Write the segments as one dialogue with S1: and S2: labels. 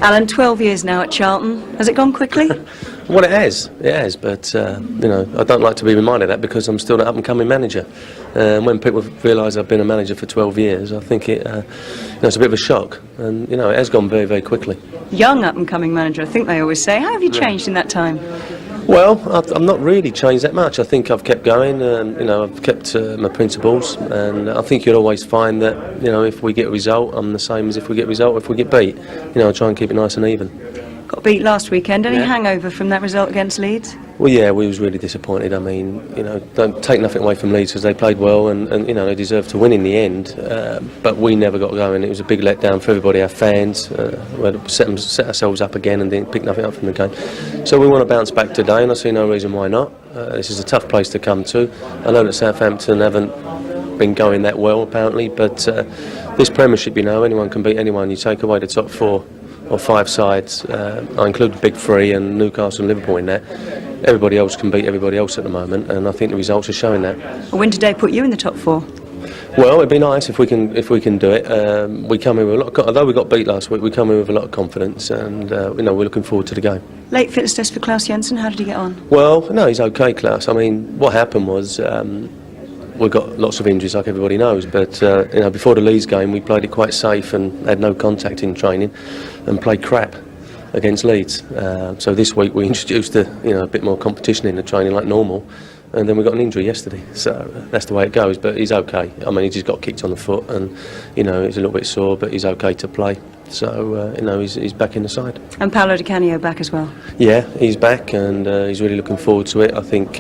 S1: Alan, 12 years now at Charlton. Has it gone quickly?
S2: Well, it has, but I don't like to be reminded of that because I'm still an up-and-coming manager. When people realise I've been a manager for 12 years, I think it's a bit of a shock, and it has gone very, very quickly.
S1: Young up-and-coming manager, I think they always say. How have you changed in that time?
S2: Well, I've not really changed that much. I think I've kept going, I've kept my principles, and I think you'll always find that, if we get a result, I'm the same as if we get a result. If we get beat, I try and keep it nice and even.
S1: Got beat last weekend. Any hangover from that result against Leeds?
S2: Well, yeah, we was really disappointed. I mean, don't take nothing away from Leeds because they played well and they deserved to win in the end. But we never got going. It was a big letdown for everybody, our fans. We had to set ourselves up again and didn't pick nothing up from the game. So we want to bounce back today, and I see no reason why not. This is a tough place to come to. I know that Southampton haven't been going that well, apparently, but this Premiership, anyone can beat anyone. You take away the top 4 or 5 sides, I include the big 3 and Newcastle and Liverpool in that. Everybody else can beat everybody else at the moment, and I think the results are showing that.
S1: A win today put you in the top 4.
S2: Well, it'd be nice if we can do it. We come in with a lot. Although we got beat last week, we come in with a lot of confidence, and we're looking forward to the game.
S1: Late fitness test for Klaus Jensen. How did he get on?
S2: Well, no, he's okay, Klaus. I mean, what happened was. We've got lots of injuries, like everybody knows, but before the Leeds game we played it quite safe and had no contact in training and played crap against Leeds. So this week we introduced a bit more competition in the training like normal, and then we got an injury yesterday. So that's the way it goes, but he's okay. I mean, he just got kicked on the foot and he's a little bit sore, but he's okay to play. So he's back in the side.
S1: And Paolo Di Canio back as well.
S2: Yeah, he's back, and he's really looking forward to it. I think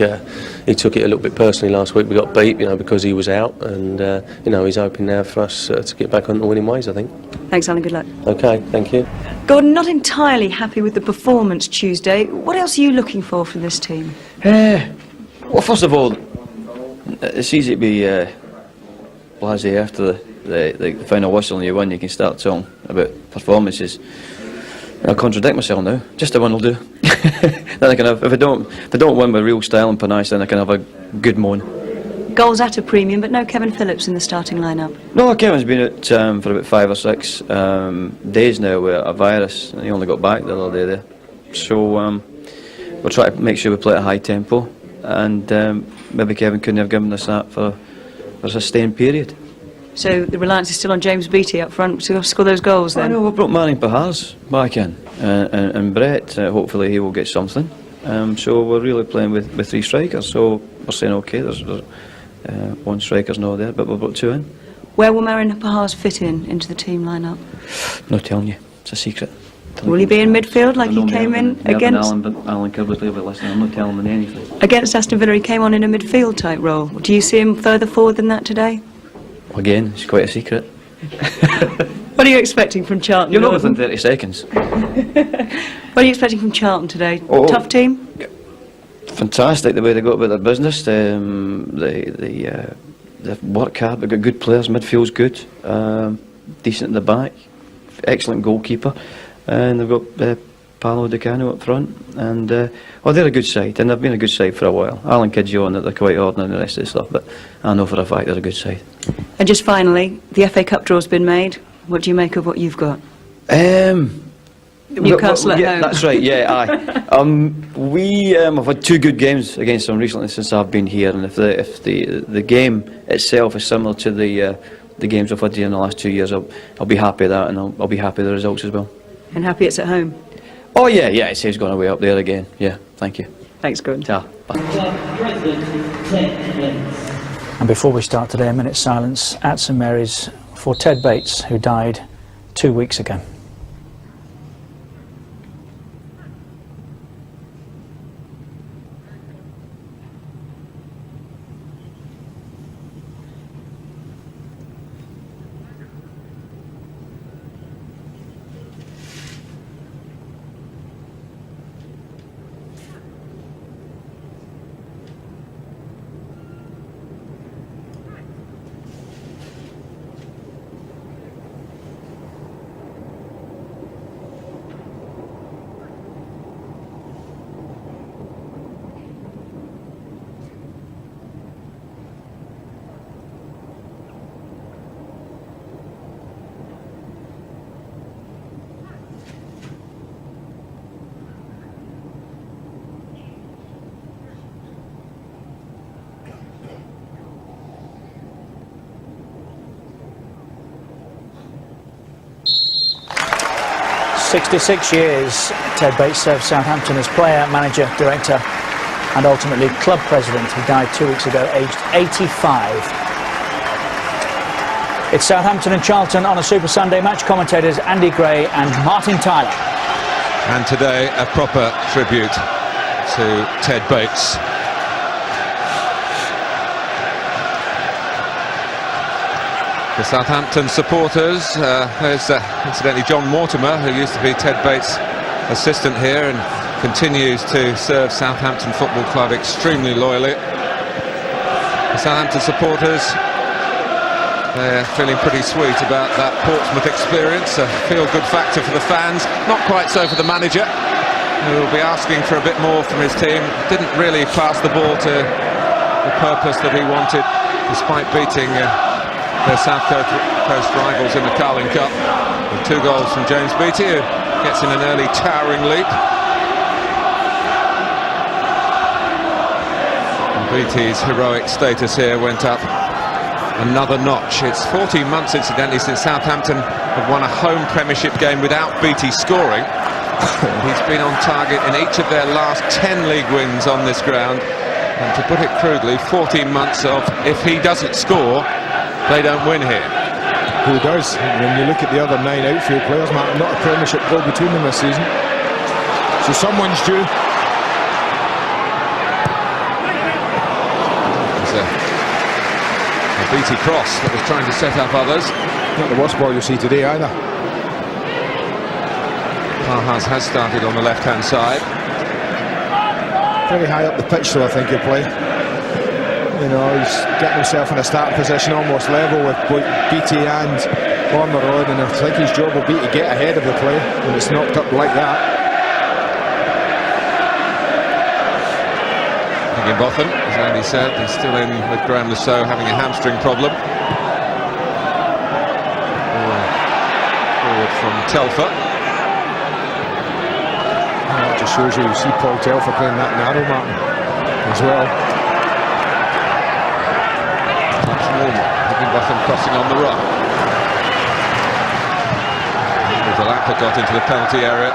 S2: he took it a little bit personally last week. We got beat, because he was out, and he's hoping now for us to get back on the winning ways, I think.
S1: Thanks, Alan. Good luck.
S2: Okay, thank you.
S1: Gordon, not entirely happy with the performance Tuesday. What else are you looking for from this team?
S3: Well, first of all, it's easy to be blasé after the final whistle and you win. You can start talking about performances. I'll contradict myself now. Just a win will do. Then I can have, if I don't win with real style and panache, then I can have a good moan.
S1: Goals at a premium, but no Kevin Phillips in the starting lineup.
S3: No, Kevin's been out for about 5 or 6 days now with a virus, and he only got back the other day there. So we'll try to make sure we play at a high tempo, and maybe Kevin couldn't have given us that for a sustained period.
S1: So the reliance is still on James Beattie up front to score those goals then?
S3: I know, we brought Marion Pahars back in, and Brett, hopefully he will get something. So we're really playing with 3 strikers, so we're saying okay, there's 1 striker's not there, but we've brought 2 in.
S1: Where will Marion Pahars fit into the team lineup?
S3: Not telling you, it's a secret.
S1: Will he be in midfield like he came in against...
S3: Alan Kirby's listening, I'm not telling him anything.
S1: Against Aston Villa he came on in a midfield type role. Do you see him further forward than that today?
S3: Again, it's quite a secret.
S1: What are you expecting from Charlton?
S3: You'll know within 30 seconds.
S1: What are you expecting from Charlton today? Tough team?
S3: Fantastic the way they go about their business. They work hard, they've got good players, midfield's good, decent at the back, excellent goalkeeper, and they've got Paolo Di Canio up front, and they're a good side, and they've been a good side for a while. Alan kids you on that they're quite ordinary and the rest of the stuff, but I know for a fact they're a good side.
S1: And just finally, the FA Cup draw's been made. What do you make of what you've got? Newcastle at home.
S3: That's right, yeah, aye. We have had 2 good games against them recently since I've been here, and if the game itself is similar to the games I've had here in the last 2 years, I'll be happy with that, and I'll be happy with the results as well.
S1: And happy it's at home?
S3: Oh yeah, it's going away up there again. Yeah, thank you.
S1: Thanks, Gordon.
S3: Ta. Bye.
S4: And before we start today, a minute's silence at St Mary's for Ted Bates, who died 2 weeks ago. 66 years, Ted Bates served Southampton as player, manager, director and ultimately club president. He died 2 weeks ago, aged 85. It's Southampton and Charlton on a Super Sunday. Match commentators Andy Gray and Martin Tyler.
S5: And today a proper tribute to Ted Bates. The Southampton supporters, there's incidentally John Mortimer, who used to be Ted Bates' assistant here and continues to serve Southampton Football Club extremely loyally. The Southampton supporters, they're feeling pretty sweet about that Portsmouth experience, a feel-good factor for the fans, not quite so for the manager, who will be asking for a bit more from his team. Didn't really pass the ball to the purpose that he wanted, despite beating their South Coast rivals in the Carling Cup, with 2 goals from James Beattie, who gets in an early towering leap. And Beattie's heroic status here went up another notch. It's 14 months, incidentally, since Southampton have won a home Premiership game without Beattie scoring. He's been on target in each of their last 10 league wins on this ground. And to put it crudely, 14 months of, if he doesn't score, they don't win here.
S6: Who does? When you look at the other 9 outfield players, Martin, not a Premiership goal between them this season. So someone's due.
S5: It's a Beattie cross that was trying to set up others.
S6: Not the worst ball you'll see today either.
S5: Parhas has started on the left-hand side.
S6: Very high up the pitch, though, I think he'll play. You know, he's getting himself in a starting position almost level with both Beattie and Warner Road, and I think his job will be to get ahead of the play when it's knocked up like that.
S5: Higginbotham, as Andy said, he's still in with Graham Lasso having a hamstring problem. Forward from Telfer.
S6: That just shows you see Paul Telfer playing that narrow, Martin, as well.
S5: Higginbotham crossing on the run. The Lapper got into the penalty area.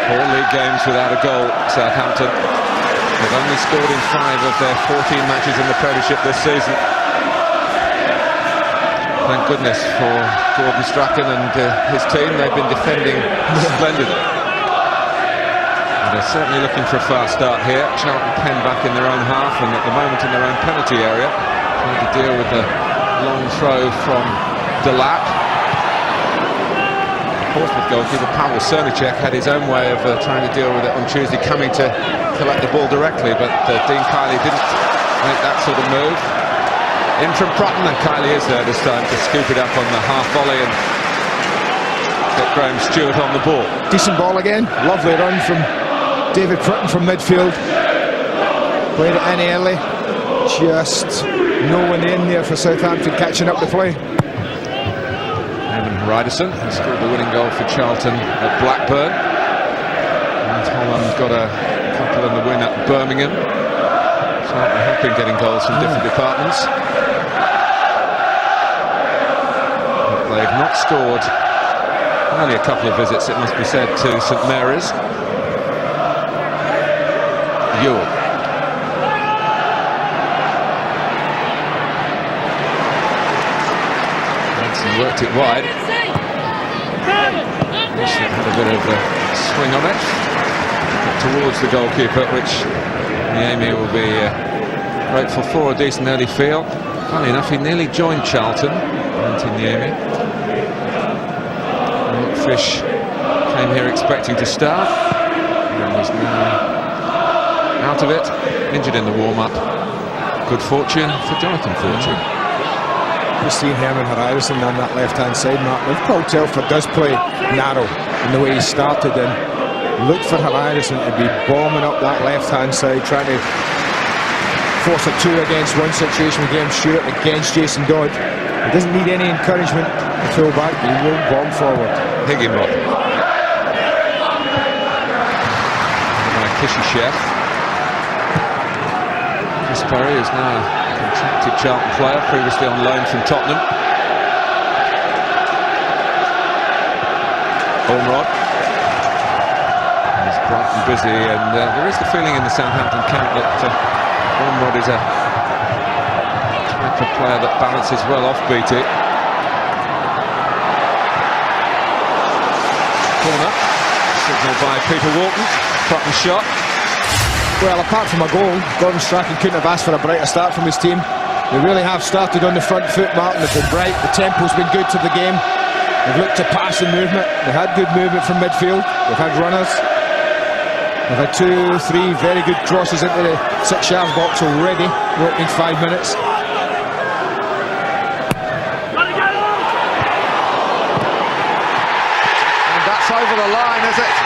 S5: 4 league games without a goal, Southampton. They've only scored in 5 of their 14 matches in the Premiership this season. Thank goodness for Gordon Strachan and his team. They've been defending splendidly. They're certainly looking for a fast start here. Charlton pen back in their own half and at the moment in their own penalty area, trying to deal with the long throw from Delap. Portsmouth goalkeeper Pavel Cernicek had his own way of trying to deal with it on Tuesday, coming to collect the ball directly, but Dean Kiley didn't make that sort of move. In from Prutton, and Kiley is there this time to scoop it up on the half volley and get Graham Stewart on the ball.
S6: Decent ball again, lovely run from David Prutton from midfield. Played it in early. Just no one in there for Southampton catching up the play.
S5: Eamon Ryderson has scored the winning goal for Charlton at Blackburn. And Holland got a couple in the win at Birmingham. Charlton have been getting goals from different departments. But they've not scored. Only a couple of visits, it must be said, to St Mary's. Ewell. Hanson worked it wide. Bishop had a bit of a swing on it towards the goalkeeper, which Niemi will be grateful for. A decent early field. Funny enough, he nearly joined Charlton, Niemi. Fish came here expecting to start, and he's now out of it, injured in the warm-up. Good fortune for Jonathan Fortune.
S6: We've seen Herman Harrison on that left-hand side, Martin. If Paul Telfer does play narrow in the way he started, then look for Harrison to be bombing up that left-hand side, trying to force a 2-against-1 situation with Graham Stewart against Jason Dodd. He doesn't need any encouragement to throw back, he will bomb forward.
S5: Higginbotham. Kishy Chef. Chris Perry is now a contracted Charlton player, previously on loan from Tottenham. Ormrod. He's bright and busy, and there is the feeling in the Southampton camp that Ormrod is a type of player that balances well off Beattie. Corner, signalled by Peter Walton, Trotton shot.
S6: Well, apart from a goal, Gordon Strachan couldn't have asked for a brighter start from his team. They really have started on the front foot, Martin. They've been bright, the tempo's been good to the game. They've looked to pass and movement. They've had good movement from midfield. They've had runners. They've had 2, 3 very good crosses into the 6-yard box already, the opening 5 minutes.
S5: And that's over the line, is it?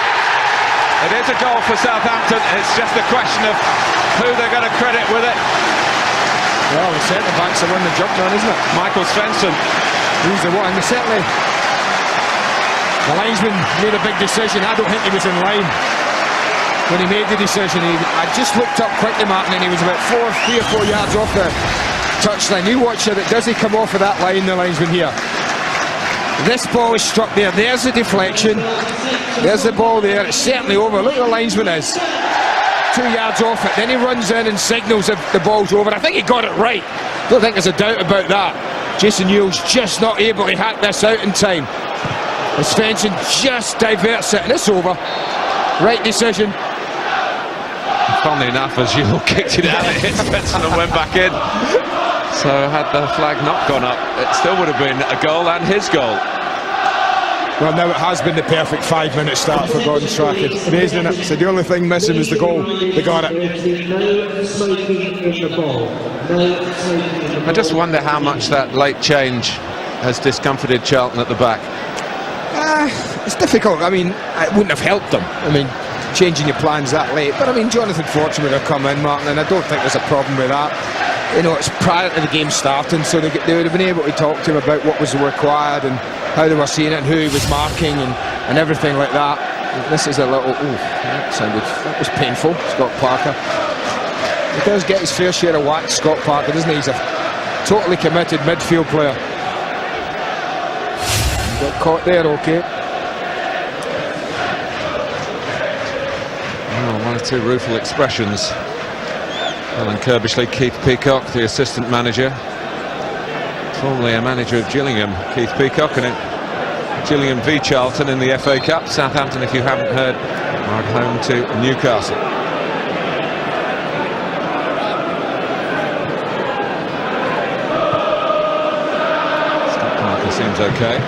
S5: It is a goal for Southampton. It's just a question of who they're going to credit with it.
S6: Well, the centre-backs are on the job done, isn't it?
S5: Michael Svensson.
S6: He's the one. Certainly, the linesman made a big decision. I don't think he was in line when he made the decision. I just looked up quickly, Martin, and he was about 3 or 4 yards off the touchline. You watch it. Does he come off of that line, the linesman here? This ball is struck there. There's the deflection. There's the ball there. It's certainly over. Look where the linesman is. 2 yards off it. Then he runs in and signals if the ball's over. I think he got it right. Don't think there's a doubt about that. Jason Newell's just not able to hack this out in time. As Svensson just diverts it, and it's over. Right decision.
S5: Funnily enough, as Newell kicked it out, it hit Svensson and went back in. So had the flag not gone up, it still would have been a goal and his goal.
S6: Well, now it has been the perfect 5-minute start for Gordon Strachan. Amazing, isn't it? So the only thing missing was the goal. They got it.
S5: I just wonder how much that late change has discomforted Charlton at the back.
S6: It's difficult. I mean, it wouldn't have helped them. I mean, changing your plans that late. But I mean, Jonathan Fortune would have come in, Martin, and I don't think there's a problem with that. You know, it's prior to the game starting, so they would have been able to talk to him about what was required and how they were seeing it and who he was marking and everything like that. This is a little, that was painful, Scott Parker. He does get his fair share of whack, Scott Parker, doesn't he? He's a totally committed midfield player. He got caught there, okay.
S5: Oh, one or two rueful expressions. Alan Kirbishley, Keith Peacock, the assistant manager, formerly a manager of Gillingham, Keith Peacock, and Gillingham v Charlton in the FA Cup. Southampton, if you haven't heard, are at home to Newcastle. Scott Parker seems okay.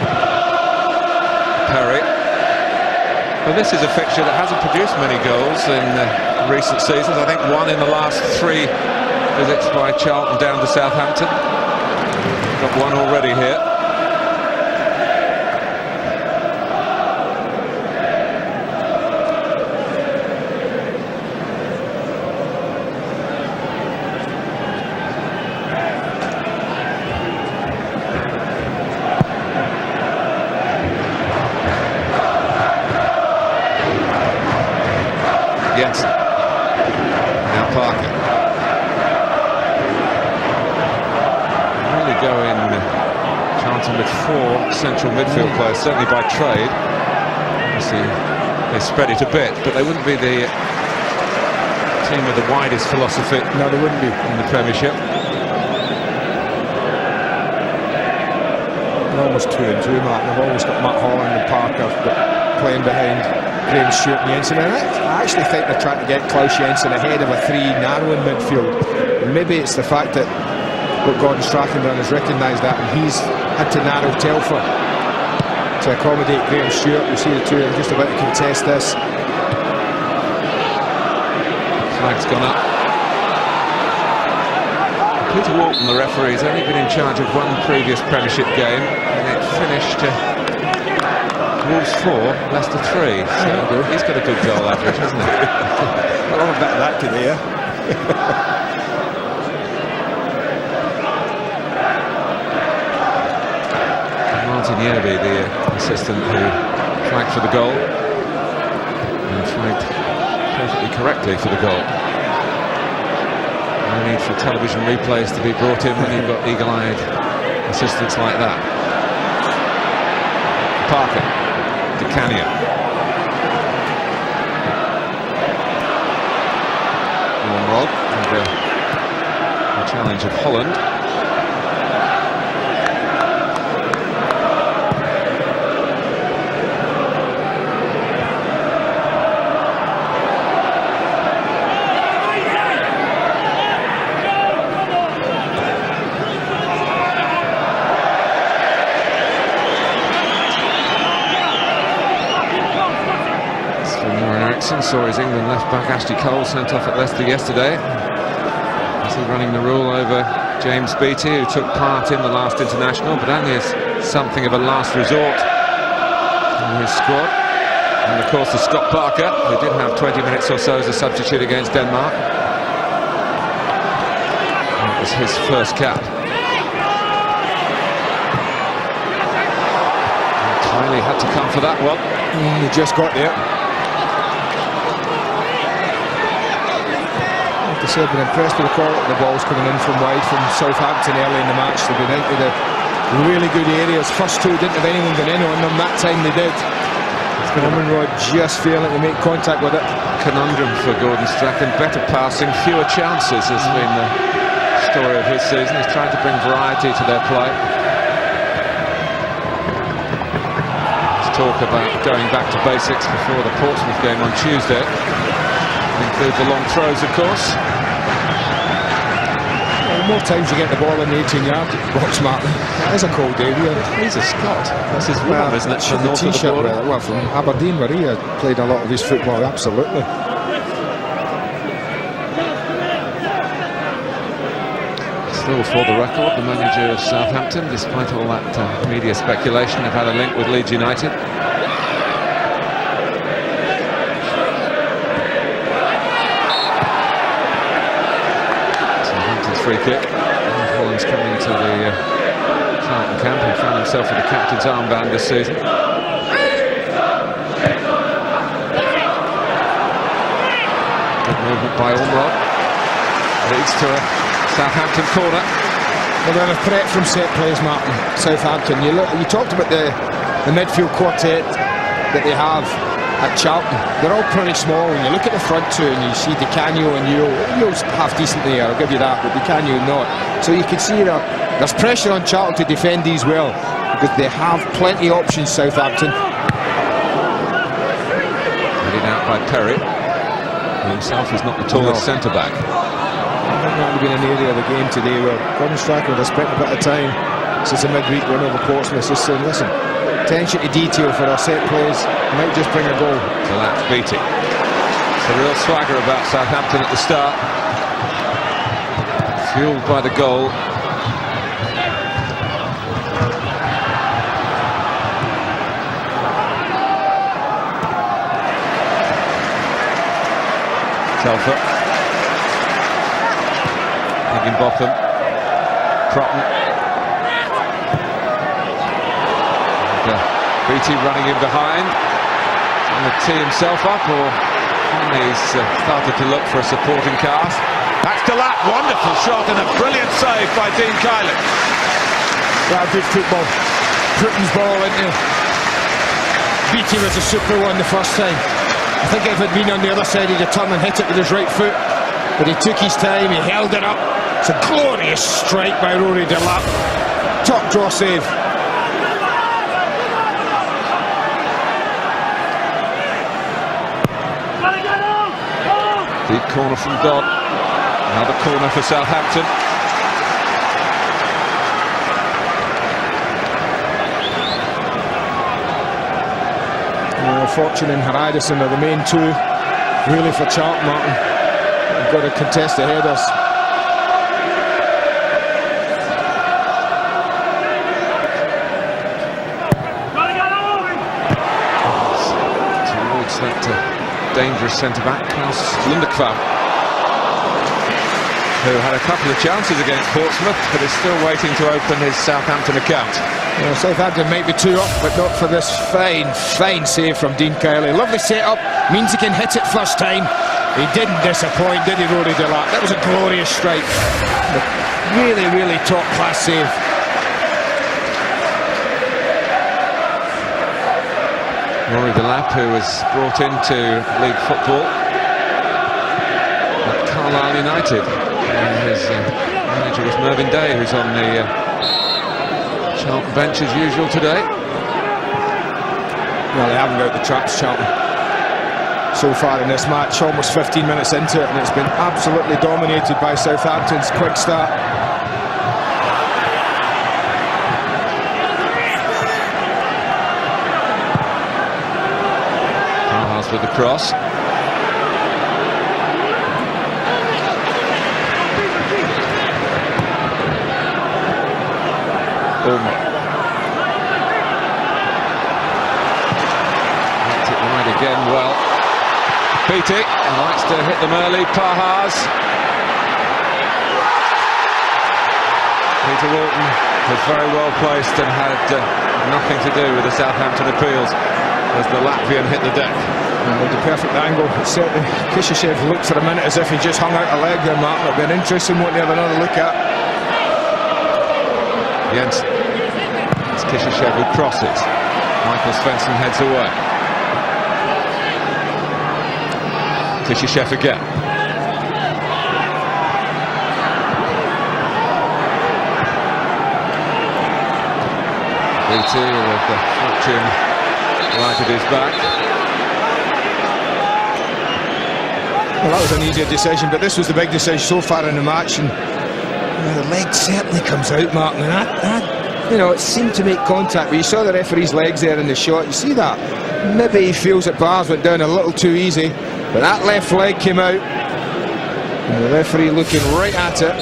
S5: Perry. Well, this is a fixture that hasn't produced many goals in recent seasons. I think one in the last 3 visits by Charlton down to Southampton. Got one already here. Jensen. Now Parker. Really go in Charlton with 4 central midfield players, certainly by trade. Obviously, they spread it a bit, but they wouldn't be the team with the widest philosophy.
S6: No, they wouldn't be
S5: in the Premiership.
S6: They're almost 2 and 2, Martin. They've always got Matt Holland and Parker playing behind Graham Stewart and Jensen. And I actually think they're trying to get Klaus Jensen ahead of a 3 narrowing midfield. And maybe it's the fact that what Gordon Strachan done is recognised that, and he's had to narrow Telfer to accommodate Graham Stewart. We see the two are just about to contest this.
S5: Flag's gone up. Peter Walton, the referee, has only been in charge of one previous Premiership game, and it finished Wolves 4, Leicester 3. So he's got a good goal average, hasn't he?
S6: I love a bit of that today, yeah.
S5: Martin Yerby, the assistant who flagged for the goal, and flagged perfectly correctly for the goal. No need for television replays to be brought in when you've got eagle-eyed assistants like that. Parker Canyon. Rod and the challenge of Holland. Saw his England left-back Ashley Cole sent off at Leicester yesterday. Is he running the rule over James Beattie, who took part in the last international, but only as something of a last resort in his squad. And of course the Scott Parker, who did have 20 minutes or so as a substitute against Denmark. That was his first cap. Kylie had to come for that one.
S6: He just got there. Like I said, been impressed with the quality of the balls coming in from wide from Southampton early in the match. They've been into the really good areas. First two didn't have anyone going in on them. That time they did. Rod just failing to make contact with it.
S5: Conundrum for Gordon Strachan. Better passing, fewer chances has been the story of his season. He's trying to bring variety to their play. Let's talk about going back to basics before the Portsmouth game on Tuesday. Include the long throws, of course.
S6: Well, the more times you get the ball in the 18-yard box, Martin. That is a cold day.
S5: He's a Scot. That's his rule, isn't it?
S6: From the T-shirt, well, from Aberdeen, where he played a lot of his football, absolutely.
S5: Still, for the record, the manager of Southampton, despite all that media speculation, have had a link with Leeds United. Free kick. And Holland's coming to the Charlton camp. He found himself with the captain's armband this season. Good movement by Ormrod. Leads to a Southampton corner.
S6: Well, they're a threat from set plays, Martin. Southampton. You talked about the midfield quartet that they have at Charlton. They're all pretty small. When you look at the front two and you see Di Canio and Yu's half decent there, I'll give you that, but Di Canio not. So you can see there's pressure on Charlton to defend these well, because they have plenty of options, Southampton.
S5: Headed out by Perry, who himself is not the tallest centre-back.
S6: I think that would have been an area of the game today where Gordon Strachan would have spent a bit of time since the midweek win over Portsmouth, just saying, listen, attention to detail for our set plays might just bring a goal.
S5: So that's Beattie. It's a real swagger about Southampton at the start, fueled by the goal. Telfer, Higginbotham, Crotton. Beattie running in behind. Trying to tee himself up, or he's started to look for a supporting cast. That's the lap. Wonderful shot and a brilliant save by Dean Kylie.
S6: Well, good football. Putting his ball into. Beattie was a super one the first time. I think if it had been on the other side, he'd have turned and hit it with his right foot. But he took his time, he held it up. It's a glorious strike by Rory Delap. Top draw save.
S5: Deep corner from Dodd. Another corner for Southampton.
S6: Fortune and Haraidison are the main two, really, for Charlton, Martin. They've got to contest the headers.
S5: Towards that dangerous centre-back, Klaus Lundekvam, who had a couple of chances against Portsmouth, but is still waiting to open his Southampton account.
S6: Well, Southampton might be two up, but not for this fine save from Dean Kylie. Lovely set-up, means he can hit it first time. He didn't disappoint, did he, Rory Delap? That was a glorious strike. Really, really top-class save.
S5: Rory Delap, who was brought into league football at Carlisle United. His manager was Mervyn Day, who's on the Charlton bench as usual today.
S6: Well, they haven't got the traps, Charlton, so far in this match. Almost 15 minutes into it, and it's been absolutely dominated by Southampton's quick start.
S5: With the cross. Hit it wide again, well. Beatty likes to hit them early. Pahars. Peter Walton was very well placed and had nothing to do with the Southampton appeals as the Latvian hit the deck.
S6: The perfect angle. Certainly, Kishishev looked for a minute as if he just hung out a leg there, Martin. It'll be an interesting one to have another look at.
S5: Jensen. It's Kishishev who crosses. Michael Svensson heads away. Kishishev again. BT with the fortune right at his back.
S6: Well, that was an easier decision, but this was the big decision so far in the match, and the leg certainly comes out, Martin, and that, you know, it seemed to make contact, but you saw the referee's legs there in the shot. You see that? Maybe he feels that Bars went down a little too easy, but that left leg came out, and the referee, looking right at it,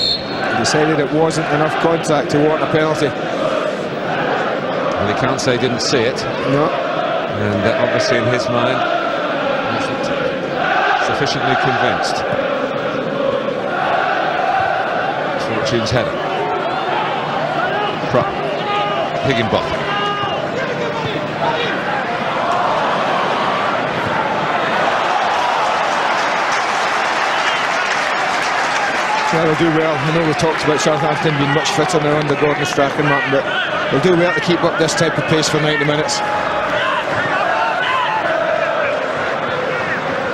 S6: decided it wasn't enough contact to warrant a penalty.
S5: Well, he can't say he didn't see it.
S6: No.
S5: And obviously in his mind, sufficiently convinced. Fortune's header. Higginbotham.
S6: Yeah, they'll do well. I know we talked about Southampton being much fitter now under Gordon Strachan, Martin, but they'll do well to keep up this type of pace for 90 minutes.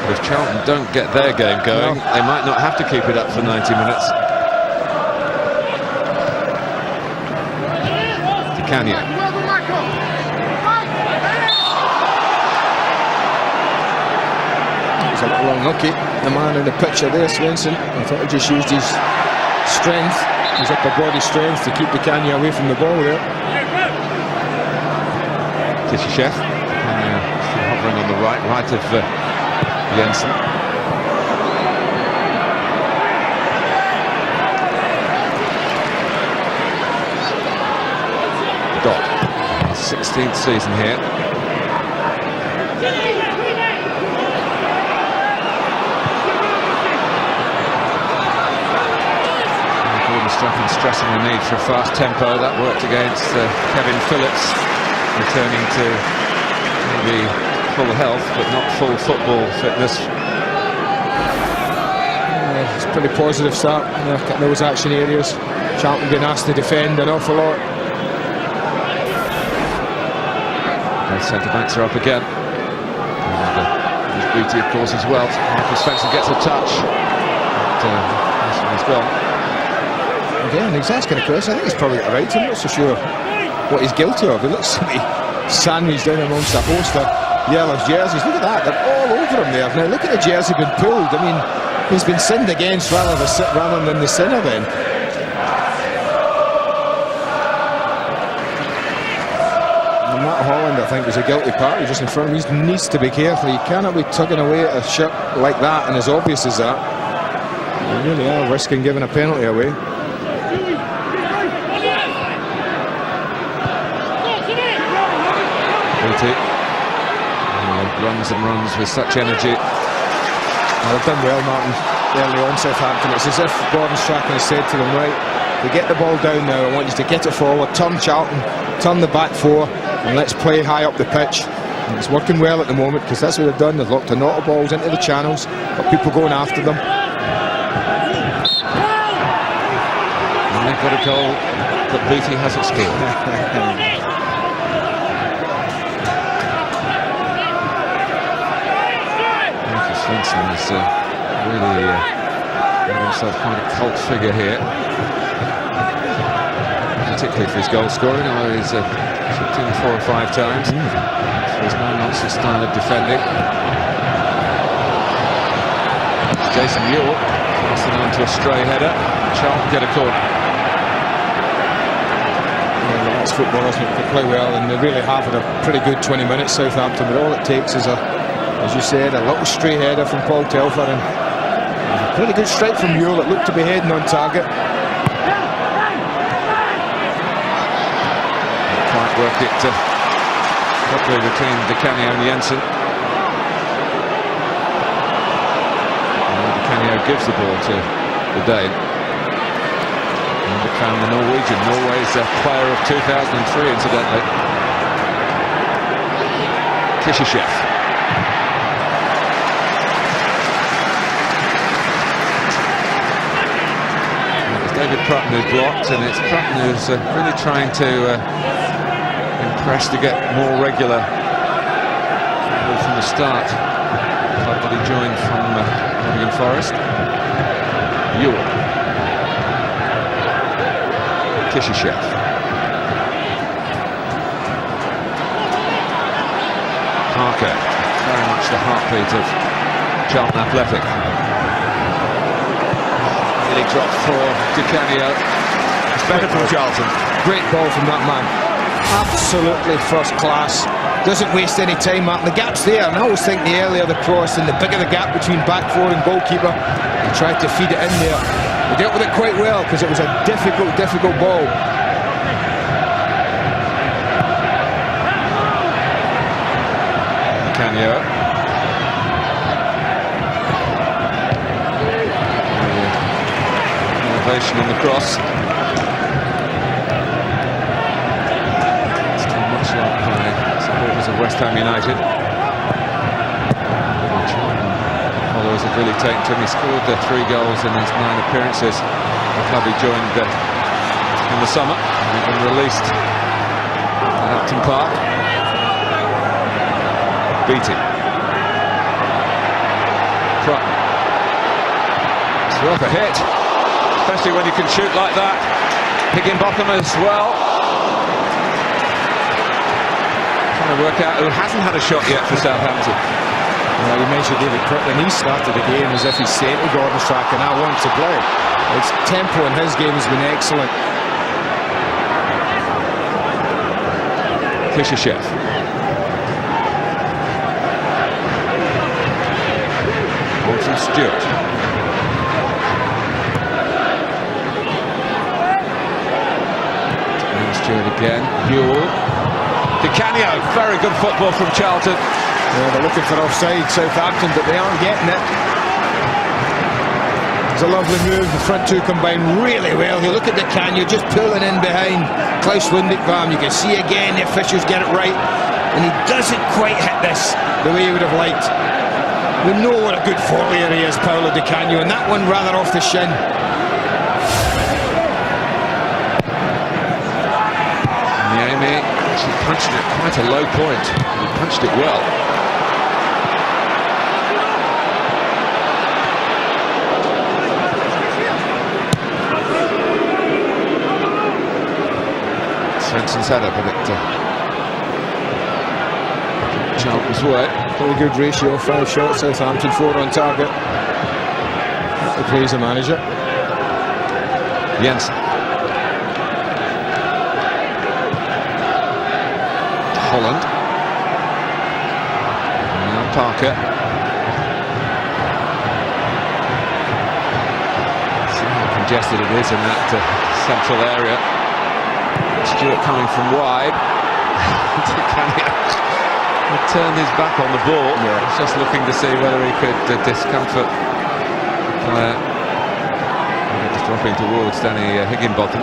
S5: If Charlton don't get their game going, they might not have to keep it up for 90 minutes. DiCanio.
S6: He's a little unlucky, the man in the picture there, Svensson. I thought he just used his strength, his upper body strength, to keep DiCanio away from the ball there.
S5: Kishishev, still hovering on the right of Jensen. Dodd, 16th season here. Gordon Strachan stressing the need for a fast tempo. That worked against Kevin Phillips, returning to maybe full health but not full football fitness.
S6: It's a pretty positive start in those action areas. Charlton being asked to defend an awful lot.
S5: Both centre-backs are up again. There's Beatty, of course, as well. Michael Svensson gets a touch. He's gone.
S6: Again, he's asking a question. I think he's probably got it right. I'm not so sure what he's guilty of. He looks to be sandwiched down amongst a host of yellow jerseys. Look at that, they're all over him there. Now look at the jersey being pulled. I mean, he's been sinned against rather than the sinner then. And Matt Holland, I think, was a guilty party just in front of him. He needs to be careful. You cannot be tugging away at a shirt like that and as obvious as that. You really are risking giving a penalty away.
S5: Runs and runs with such energy.
S6: Well, they've done well, Martin, early on, Southampton. It's as if Gordon Strachan has said to them, right, we get the ball down now, I want you to get it forward, turn Charlton, turn the back four, and let's play high up the pitch. And it's working well at the moment, because that's what they've done. They've locked a lot of balls into the channels, got people going after them.
S5: And they've got a goal that Beatty hasn't scored. Svensson has really made himself quite a cult figure here, particularly for his goal scoring. He's chipped in 4 or 5 times. So there's no nonsense style of defending. Jason York passing on to a stray header. Charlton get a corner.
S6: That's footballers who play well, and they really have had a pretty good 20 minutes, Southampton, but all it takes is as you said, a little stray header from Paul Telfer, and a pretty good strike from Muir that looked to be heading on target.
S5: Quite worked it properly between Di Canio and Jensen. Di Canio gives the ball to the Dane. And found the Norwegian, Norway's player of 2003, incidentally. Kishishev. David Prutton who blocked, and it's Prutton who's really trying to impress to get more regular from the start. The club that he joined from Nottingham Forest. York. Kishishev. Parker, very much the heartbeat of Charlton Athletic. Nearly dropped for Di Canio. It's better from Charlton.
S6: Great ball from that man. Absolutely first class. Doesn't waste any time, Martin. The gap's there, and I always think the earlier the cross and the bigger the gap between back four and goalkeeper, he tried to feed it in there. He dealt with it quite well because it was a difficult ball.
S5: Canio. Innovation on the cross. Still much loved by supporters of West Ham United. Followers have really taken to him. He scored 3 goals in his 9 appearances. The club he joined in the summer. He's been released at Upton Park. Beatty. Prutton. It's worth a hit, especially when you can shoot like that. Higginbotham as well. Trying to work out who hasn't had a shot yet for Southampton.
S6: Well, you mentioned David Prutton. He started the game as if he's saying to Gordon's track, and I want to play. His tempo in his game has been excellent.
S5: Kishishev. From Stewart. And Stewart again. Ewell. Di Canio. Very good football from Charlton.
S6: Yeah, they're looking for offside, Southampton, but they aren't getting it. It's a lovely move. The front two combine really well. You look at Di Canio just pulling in behind Klaus Lundekvam. You can see again the officials get it right, and he doesn't quite hit this the way he would have liked. We know what a good volleyer he is, Paolo Di Canio, and that one rather off the shin.
S5: Niemi actually punched it quite a low point. He punched it well. Svensson's header, but it Charlton's way.
S6: Very good ratio, 5 shots, Southampton, 4 on target. That will please the manager.
S5: Jensen. Holland. And now Parker. See how congested it is in that central area. Stewart coming from wide. He turned his back on the ball. Yeah. He's just looking to see whether he could discomfort the player. Just dropping towards Danny Higginbotham.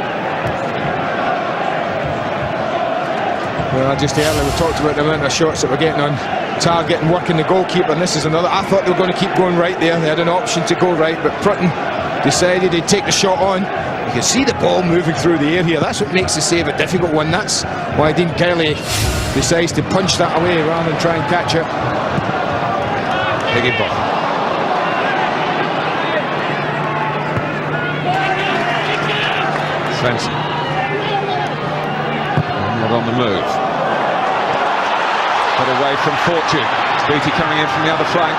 S6: Well, just earlier we talked about the amount of shots that we're getting on target and working the goalkeeper, and this is another. I thought they were going to keep going right there. They had an option to go right, but Prutton decided he'd take the shot on. You can see the ball moving through the air here. That's what makes the save a difficult one. That's why Dean Kelly decides to punch that away rather than try and catch it.
S5: Higginbotham. Svensson. Not on the move. But away from Fortune. Beattie coming in from the other flank.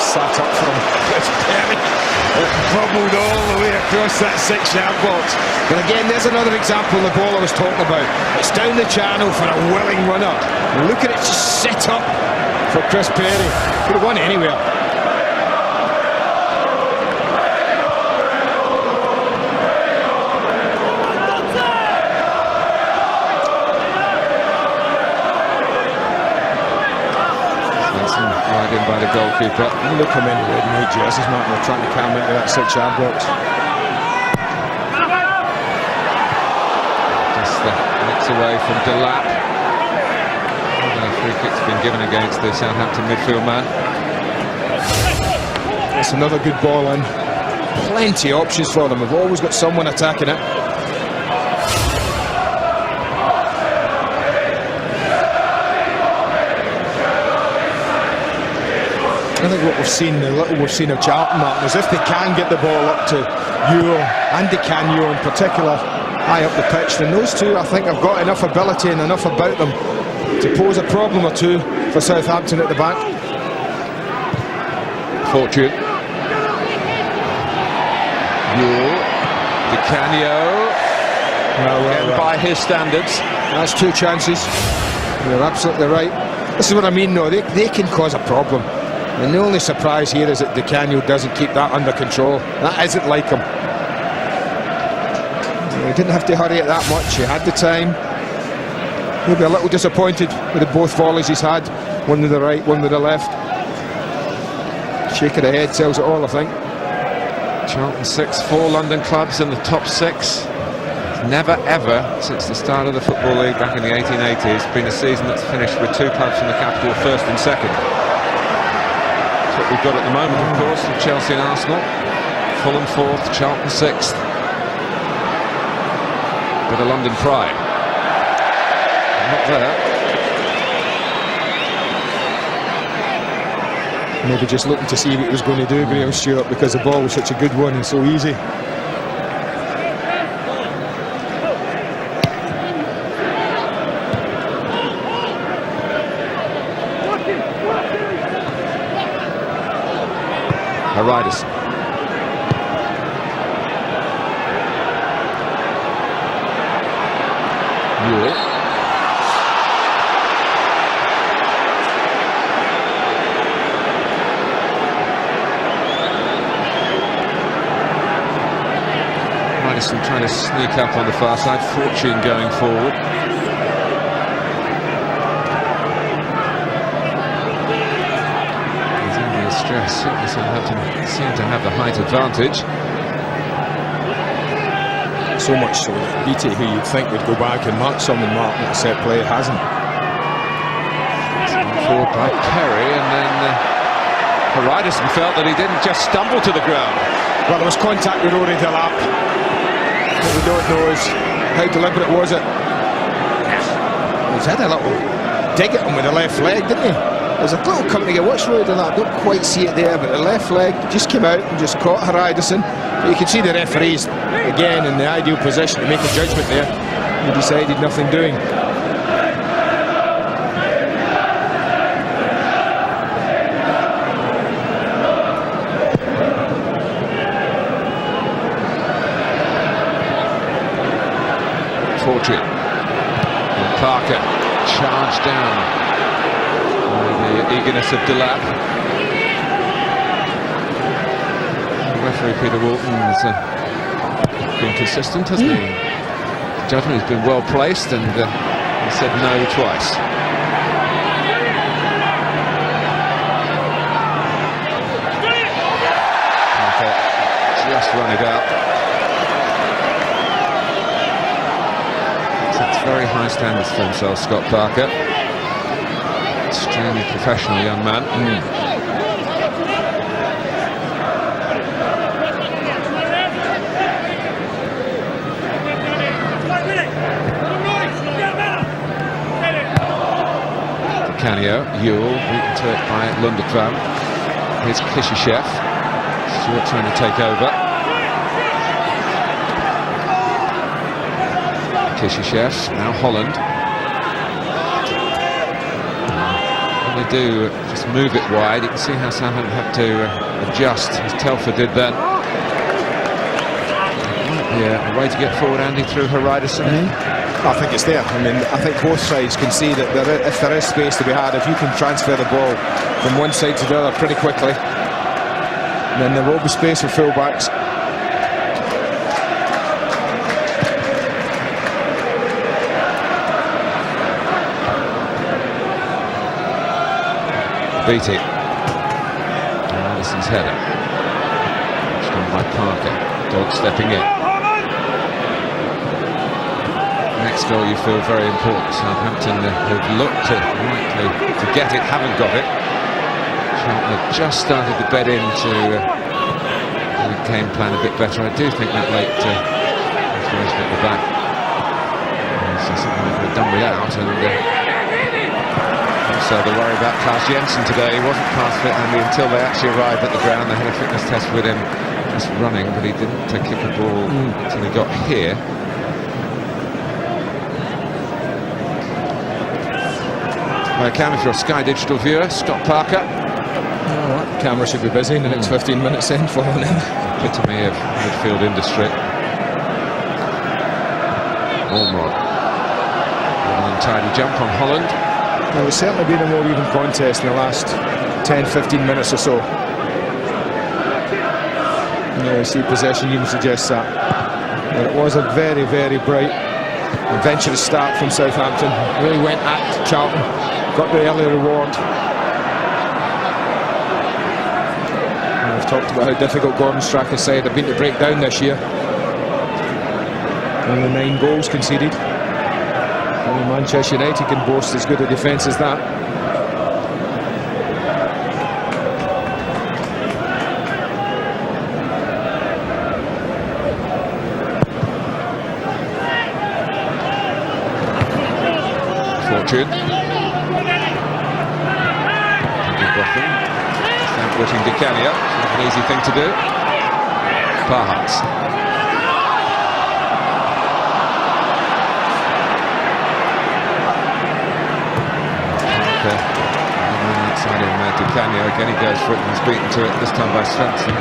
S6: Sat up from Chris Perry. It bubbled all the way across that 6-yard box. But again, there's another example of the ball I was talking about. It's down the channel for a willing runner. Look at it just set up for Chris Perry. Could have won anywhere.
S5: Right in by the goalkeeper.
S6: Look him in the red and white jerseys, Martin. They're trying to cram into that 6-yard box.
S5: Just the nips away from Delap. Free kick's been given against the Southampton midfield man.
S6: It's another good ball in. Plenty of options for them. We've always got someone attacking it. I think what we've seen, the little we've seen of Charlton, Martin, is if they can get the ball up to Euro and Di Canio in particular, high up the pitch, then those two, I think, have got enough ability and enough about them to pose a problem or two for Southampton at the back.
S5: Fortune. Yule. Di Canio. Again, by his standards.
S6: That's 2 chances. You're absolutely right. This is what I mean, though. They can cause a problem. And the only surprise here is that Di Canio doesn't keep that under control. That isn't like him. He didn't have to hurry it that much. He had the time. He'll be a little disappointed with the both volleys he's had. One to the right, one to the left. Shake of the head tells it all, I think.
S5: Charlton 6, 4 London clubs in the top 6. Never ever, since the start of the Football League back in the 1880s, been a season that's finished with 2 clubs from the capital first and second. That's what we've got at the moment, of course, with Chelsea and Arsenal. Fulham 4th, Charlton 6th. Bit of London pride. Not there.
S6: Maybe just looking to see what he was going to do, Graham Stewart, because the ball was such a good one and so easy.
S5: Haridus. Newell. Madison trying to sneak up on the far side. Fortune going forward. There's only a stress. Certainly Southampton seem to have the height advantage.
S6: So much so that Beattie, who you'd think would go back and mark someone, Martin, at a set play, hasn't.
S5: Forward by Perry, and then Haridus felt that he didn't just stumble to the ground.
S6: Well, there was contact with Rory Delap. What we don't know is how deliberate was it. He's had a little dig at him with the left leg, didn't he? There's a little coming to get watch Rory Delap. Don't quite see it there, but the left leg just came out and just caught Haridus. But you can see the referees again in the ideal position to make a judgment there. He decided nothing doing.
S5: Fortune. And Parker charged down by the eagerness of Delap. Referee Peter Walton has been consistent, hasn't he? The judgment has been well placed, and he said no twice. Parker just run it out. Sets very high standards for himself, Scott Parker. Extremely professional young man. Canio, Yule, beaten to it by Lundekvam. Here's Kishishev. Stewart trying to take over. Kishishev, now Holland. When they do just move it wide, you can see how Southampton have to adjust, as Telfer did then. Yeah, a way to get forward, Andy, through Haridason.
S6: I think it's there. I mean, I think both sides can see that if there is space to be had, if you can transfer the ball from one side to the other pretty quickly, then there will be space for full-backs.
S5: Beatty. Anderson's header. It's done by Parker. Dog stepping in. Next goal you feel very important. Southampton have looked likely to get it, haven't got it. Charlton have just started to bed into the game plan a bit better. I do think that late restoration at the back is something we could have done without. And also the worry about Klaus Jensen today. He wasn't past fit, Andy, until they actually arrived at the ground. They had a fitness test with him just running, but he didn't kick a ball until he got here. Cam, if you're a Sky Digital viewer, Scott Parker.
S6: Oh, that camera should be busy in the next 15 minutes then, following him.
S5: Epitome of midfield industry. Ormond. An untidy jump on Holland.
S6: Well, it's certainly been a more even contest in the last 10-15 minutes or so. You see possession even suggests that. But it was a very, very bright, adventurous start from Southampton. Really went at Charlton, got the early reward. And we've talked about how difficult Gordon Strachan's side have been to break down this year. Only 9 goals conceded. Only Manchester United can boast as good a defence as that.
S5: Fortune. Witting Dicania, not an easy thing to do. Parhats. Outside him, Dicania again. He goes for it and he's beaten to it, this time by Svensson.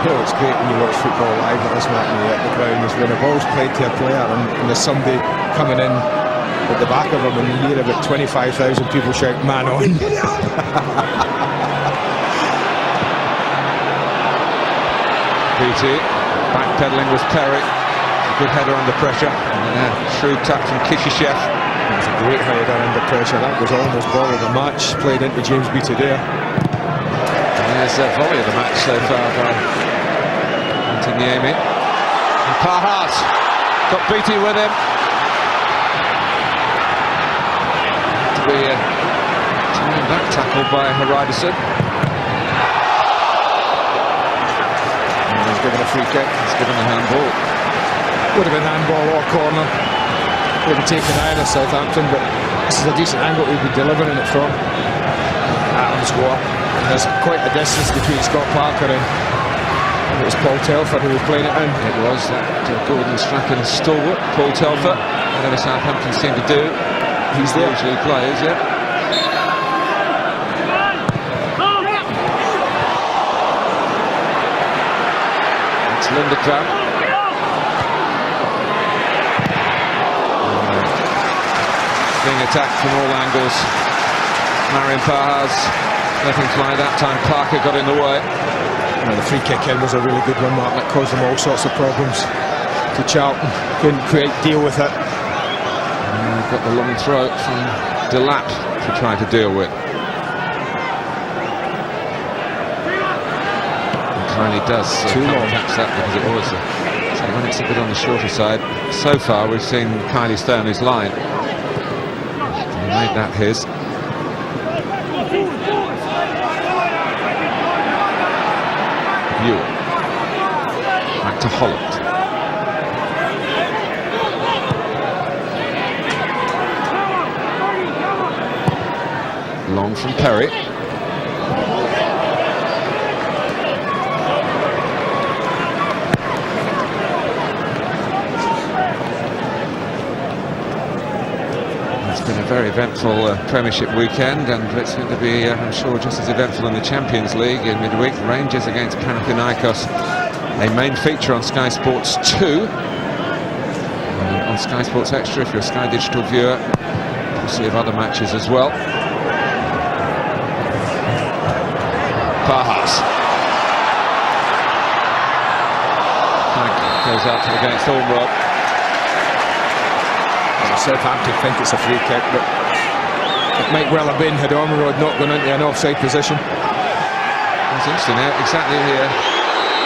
S6: Well, it's great when you watch football live at this moment at the ground, is when a ball's played to a player and there's somebody coming in at the back of him and you hear about 25,000 people shout, "Man on!"
S5: Beatty, backpedaling was Perry. A good header under pressure. And then a shrewd touch from Kishishev.
S6: That was a great header under pressure. That was almost ball of the match. Played into James Beatty there.
S5: And there's a volley of the match so far by Antoniemi. And Parhart got Beatty with him. To be a turn back tackle by Haridason.
S6: He's given a free kick.
S5: He's given the handball.
S6: Would have been handball or corner. Would have taken either Southampton, but this is a decent angle he'd be delivering it from. Adams go up. And there's quite a distance between Scott Parker and it was Paul Telfer who was playing it in.
S5: It was that Gordon Strachan stalwart, Paul Telfer. Whatever Southampton seem to do,
S6: He's there.
S5: usually plays, yeah. Lindekrantz. Being attacked from all angles. Marion Parhas letting fly that time. Parker got in the way.
S6: Well, the free kick in was a really good one, Mark. That caused them all sorts of problems to Charlton. Couldn't deal with it.
S5: Got the long throw from Delap to try to deal with. He does catch that because it always so when it's a bit on the shorter side. So far we've seen Kylie stay on his line. He made that his. Ewell. Back to Holland. Long from Perry. very eventful Premiership weekend, and it's going to be, I'm sure, just as eventful in the Champions League in midweek. Rangers against Panathinaikos, a main feature on Sky Sports 2. And on Sky Sports Extra, if you're a Sky Digital viewer, you'll see of other matches as well. Pahas. Goes up against Ormrod.
S6: Southampton think it's a free kick, but it might well have been had Ormrod not gone into an offside position.
S5: It's interesting exactly here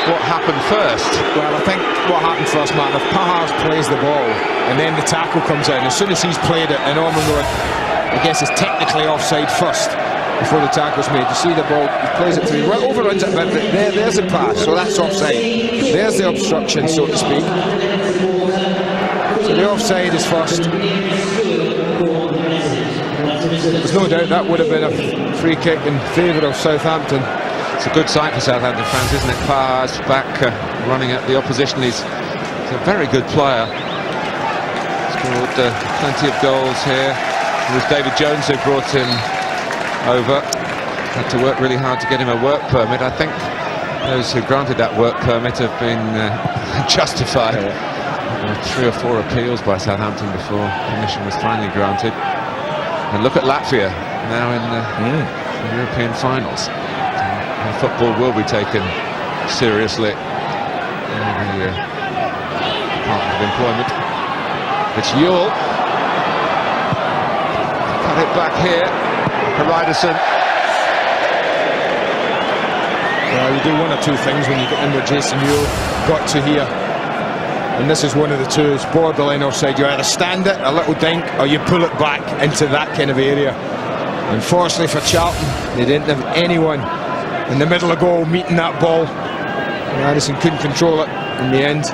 S5: what happened first.
S6: Well, I think what happened first, Martin, if Pahas plays the ball and then the tackle comes in, as soon as he's played it, and Ormrod, I guess, is technically offside first before the tackle's made. You see the ball, he plays it through, well, overruns it a bit, but there's a pass, so that's offside. There's the obstruction, so to speak. So the offside is first. There's no doubt that would have been a free kick in favour of Southampton.
S5: It's a good sight for Southampton fans, isn't it? Pahas back running at the opposition. He's a very good player. Scored plenty of goals here. It was David Jones who brought him over. Had to work really hard to get him a work permit. I think those who granted that work permit have been justified. 3 or 4 appeals by Southampton before permission was finally granted. And look at Latvia now in the European finals. And football will be taken seriously in the Department of Employment. It's Yule. Cut it back here. Haridason.
S6: Well, you do one or two things when you get in with Jason Yule. Got to here. And this is one of the two. It's borderline offside. You either stand it, a little dink, or you pull it back into that kind of area. Unfortunately for Charlton, they didn't have anyone in the middle of goal meeting that ball. And Addison couldn't control it in the end.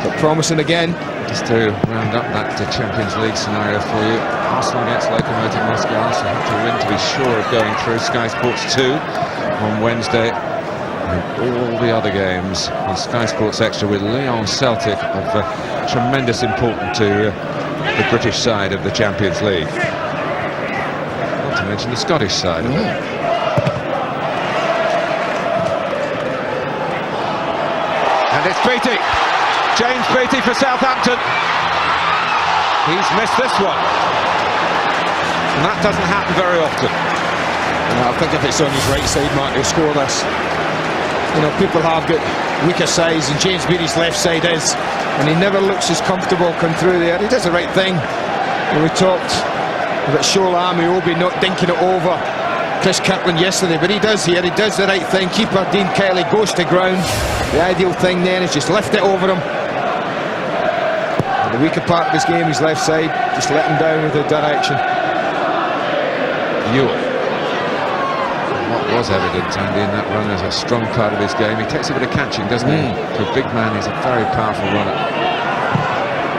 S6: But promising again.
S5: Just to round up that Champions League scenario for you. Arsenal against Lokomotiv Moscow. Arsenal have to win to be sure of going through. Sky Sports 2 on Wednesday. And all the other games on Sky Sports Extra with Lyon Celtic of tremendous importance to the British side of the Champions League. Not to mention the Scottish side of it. And it's Beattie. James Beattie for Southampton. He's missed this one. And that doesn't happen very often.
S6: I think if it's on his right side, Mark, he'll score this. You know, people have got weaker sides, and James Beattie's left side is, and he never looks as comfortable come through there. He does the right thing. And we talked about Shola Amiobi not dinking it over Chris Kirkland yesterday, but he does here. He does the right thing. Keeper Dean Kelly goes to ground. The ideal thing then is just lift it over him. And the weaker part of his game, his left side, just let him down with the direction.
S5: Ewell. Was evident, Andy, in that run as a strong part of his game. He takes a bit of catching, doesn't he? For a big man, he's a very powerful runner.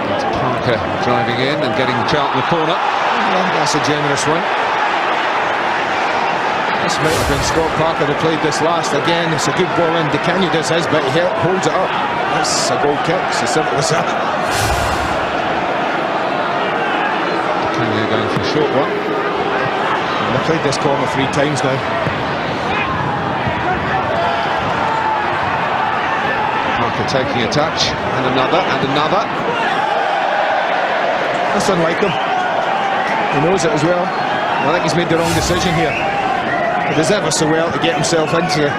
S5: That's Parker driving in and getting Charlton the corner.
S6: Well, that's a generous one. This might have been Scott Parker that played this last. Again, it's a good ball in. DeCanio does his bit, he holds it up. That's a goal kick, it's as simple as that.
S5: DeCanio going for a short one.
S6: And they've played this corner 3 times now.
S5: Taking a touch, and another, and another.
S6: That's unlike him. He knows it as well. I think he's made the wrong decision here. He does ever so well to get himself into the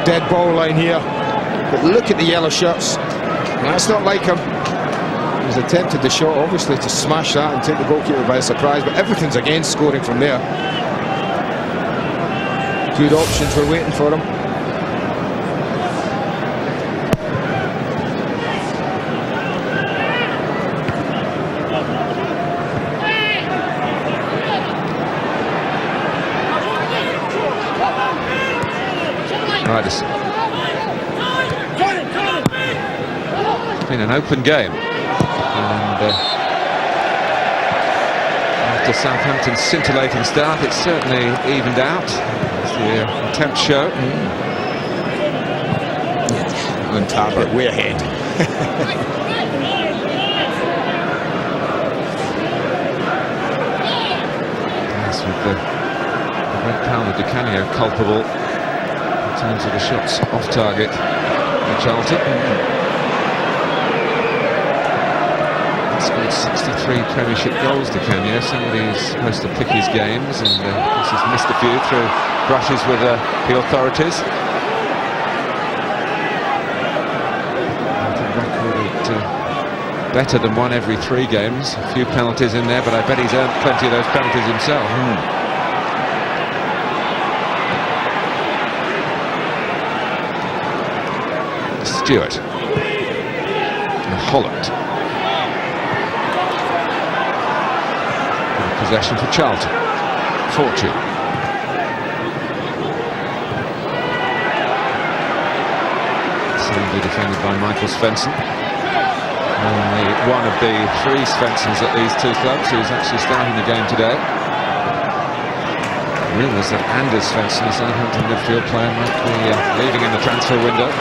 S6: dead ball line here. But look at the yellow shirts. That's not like him. He's attempted the shot, obviously, to smash that and take the goalkeeper by surprise, but everything's against scoring from there. Good options were waiting for him.
S5: It's been an open game, and after Southampton's scintillating start, it's certainly evened out, as the attempts show.
S6: On target, way ahead.
S5: with the great Paolo Di Canio culpable in terms of the shots off target for Charlton. He's scored 63 Premiership goals, Di Canio. Somebody who's supposed to pick his games, and he's missed a few through brushes with the authorities. Better than one every 3 games. A few penalties in there, but I bet he's earned plenty of those penalties himself. Stewart and Holland. Good possession for Charlton. Fortune. Soundly defended by Michael Svensson. Only one of the 3 Svenssons at these 2 clubs who's actually starting the game today. Rumours that Anders Svensson, a Southampton midfield player, might be leaving in the transfer window.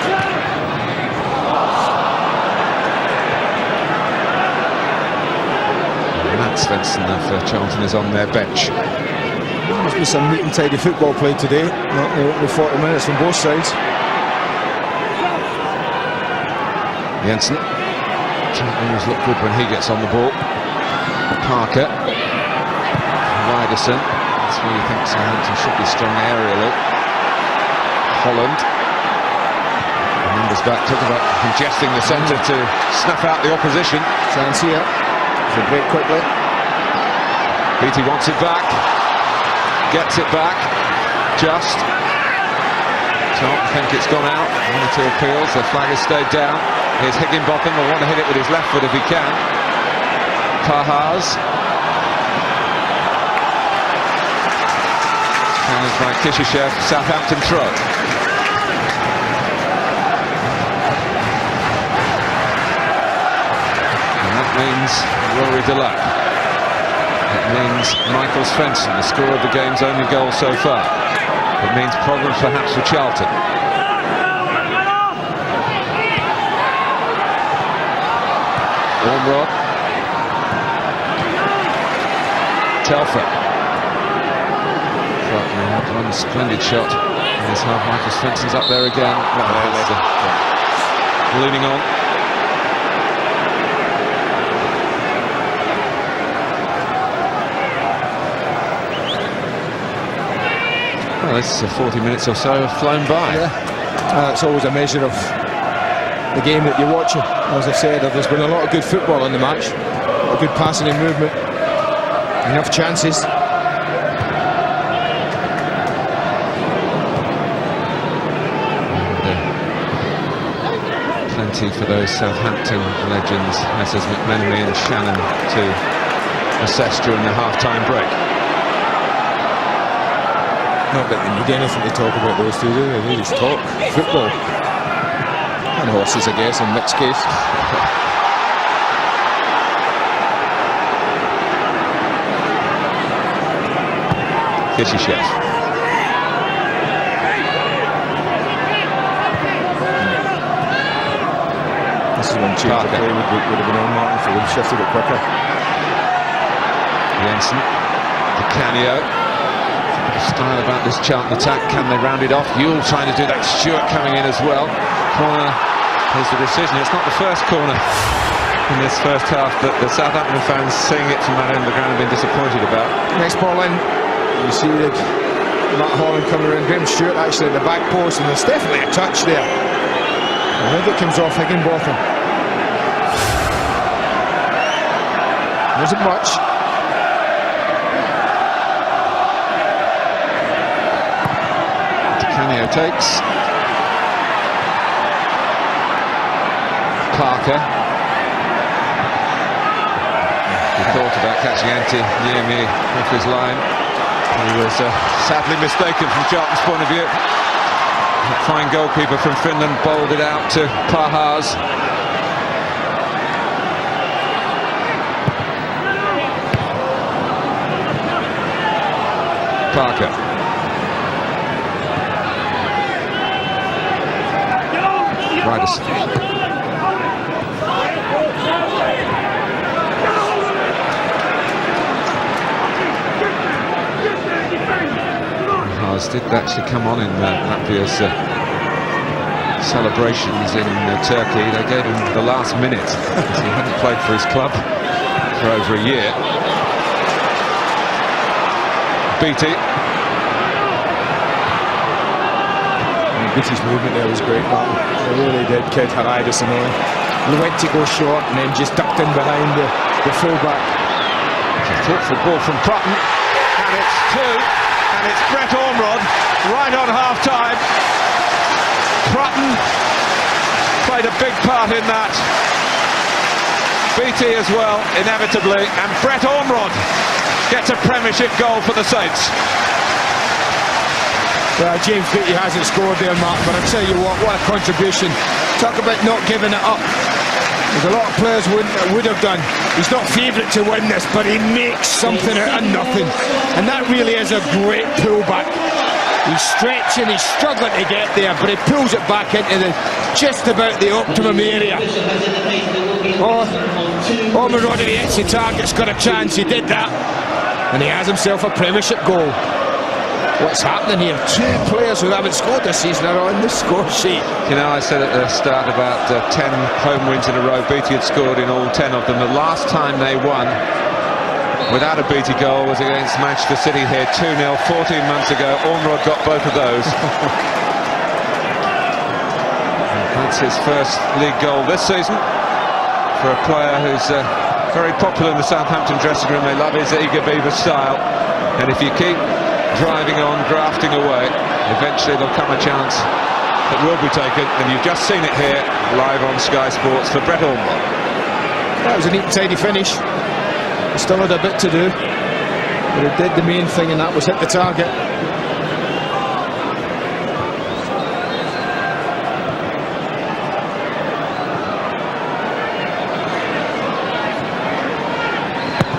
S5: And Matt Svensson of Charlton is on their bench.
S6: There's been some neat and tidy football played today, not the 40 minutes from both sides.
S5: Jensen. Always look good when he gets on the ball. Parker. Ryderson. That's where you think Southampton should be strong aerially. Holland. Numbers back, talking about congesting the centre to snuff out the opposition.
S6: Chance here. Should break quickly.
S5: Beattie wants it back. Gets it back. Just. Don't think it's gone out. 1 or 2 appeals. The flag has stayed down. Here's Higginbotham, will want to hit it with his left foot if he can. Pahars. Challenged by Kishishev, Southampton throw. And that means Rory Delap. It means Michael Svensson, the scorer of the game's only goal so far. It means problems perhaps for Charlton. Ormrod. Telfer. One splendid shot. There's how Michael Svensson's up there again. Leaning on. Well, this 40 minutes or so have flown by.
S6: Yeah. It's always a measure of the game that you're watching. As I said, there's been a lot of good football in the match, a good passing and movement, enough chances.
S5: Plenty for those Southampton legends, Messrs McMenemy and Shannon, to assess during the half-time break.
S6: Not that they need anything to talk about, those two, do they? They just talk football. And horses, I guess, in Mick's case.
S5: Kishishev.
S6: This is when change of play would have been on, Martin, if they would have shifted it quicker.
S5: Jensen. Di Canio. Style about this Charlton attack. Can they round it off? Yule trying to do that. Stewart coming in as well. Corner is the decision. It's not the first corner in this first half that the Southampton fans seeing it from that end of the ground have been disappointed about.
S6: Next ball in, you see Matt Holland coming around. Graham Stewart actually at the back post, and there's definitely a touch there. I think it comes off Higginbotham. Wasn't much. Di
S5: Canio takes. Parker. He thought about catching Niemi off his line. He was sadly mistaken from Charlton's point of view. A fine goalkeeper from Finland bowled it out to Pahars. Parker. Ryderson. Powers did actually come on in Latvia's celebrations in Turkey. They gave him the last minute because he hadn't played for his club for over a year. Beatty.
S6: Beatty's movement there was great, Martin. It really did kid Haridison on. He went to go short and then just ducked in behind the fullback.
S5: It's a thoughtful ball from Prutton, and it's 2, and it's Brett Ormrod right on half-time. Prutton played a big part in that. Beatty as well, inevitably, and Brett Ormrod gets a Premiership goal for the Saints.
S6: Well, James Beatty hasn't scored there, Martin, but I tell you what a contribution. Talk about not giving it up. There's a lot of players would have done. He's not favourite to win this, but he makes something out of nothing. And that really is a great pullback. He's stretching, he's struggling to get there, but he pulls it back into just about the optimum area. Ormrod, if he hits the target's got a chance. He did that. And he has himself a Premiership goal. What's happening here? 2 players who haven't scored this season are on the score sheet.
S5: You know, I said at the start about 10 home wins in a row. Beatty had scored in all 10 of them. The last time they won without a Beatty goal was against Manchester City here, 2-0, 14 months ago. Ormrod got both of those. That's his first league goal this season for a player who's very popular in the Southampton dressing room. They love his eager beaver style, and if you keep driving on, grafting away, eventually there'll come a chance that will be taken, and you've just seen it here live on Sky Sports for Brett Ormrod.
S6: That was a neat and tidy finish. He still had a bit to do, but he did the main thing, and that was hit the target.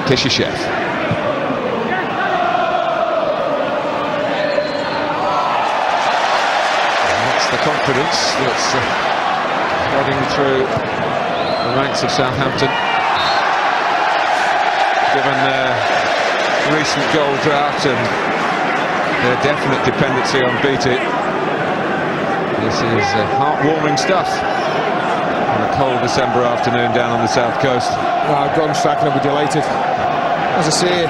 S5: Kishishev. Confidence that's flooding through the ranks of Southampton, given their recent goal drought and their definite dependency on Beatty. This is heartwarming stuff on a cold December afternoon down on the south coast.
S6: Gordon Strachan will be delighted. As I say,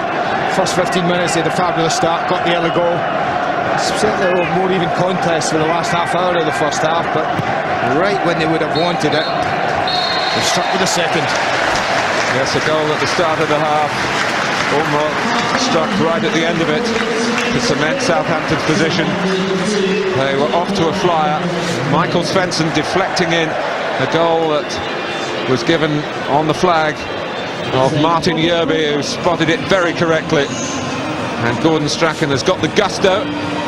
S6: first 15 minutes they had a fabulous start, got the early goal. Certainly a more even contest for the last half hour of the first half, but right when they would have wanted it, they've struck with the second.
S5: Yes, a goal at the start of the half. Ormrod struck right at the end of it to cement Southampton's position. They were off to a flyer. Michael Svensson deflecting in a goal that was given on the flag of Martin Yerby, who spotted it very correctly. And Gordon Strachan has got the gusto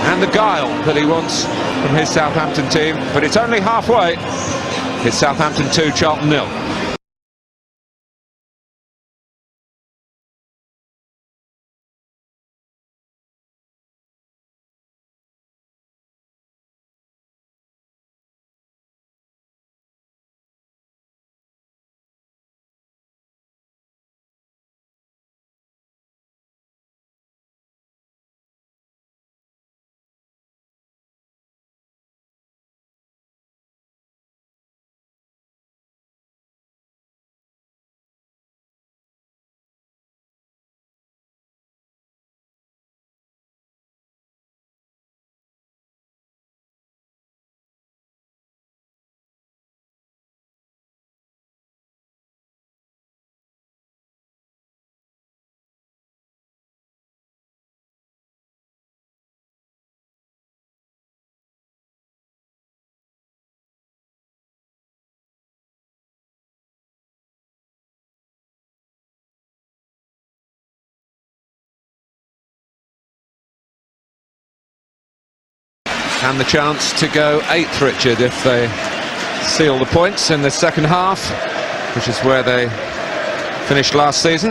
S5: and the guile that he wants from his Southampton team, but it's only halfway. It's Southampton 2, Charlton 0. And the chance to go 8th, Richard, if they seal the points in the second half, which is where they finished last season.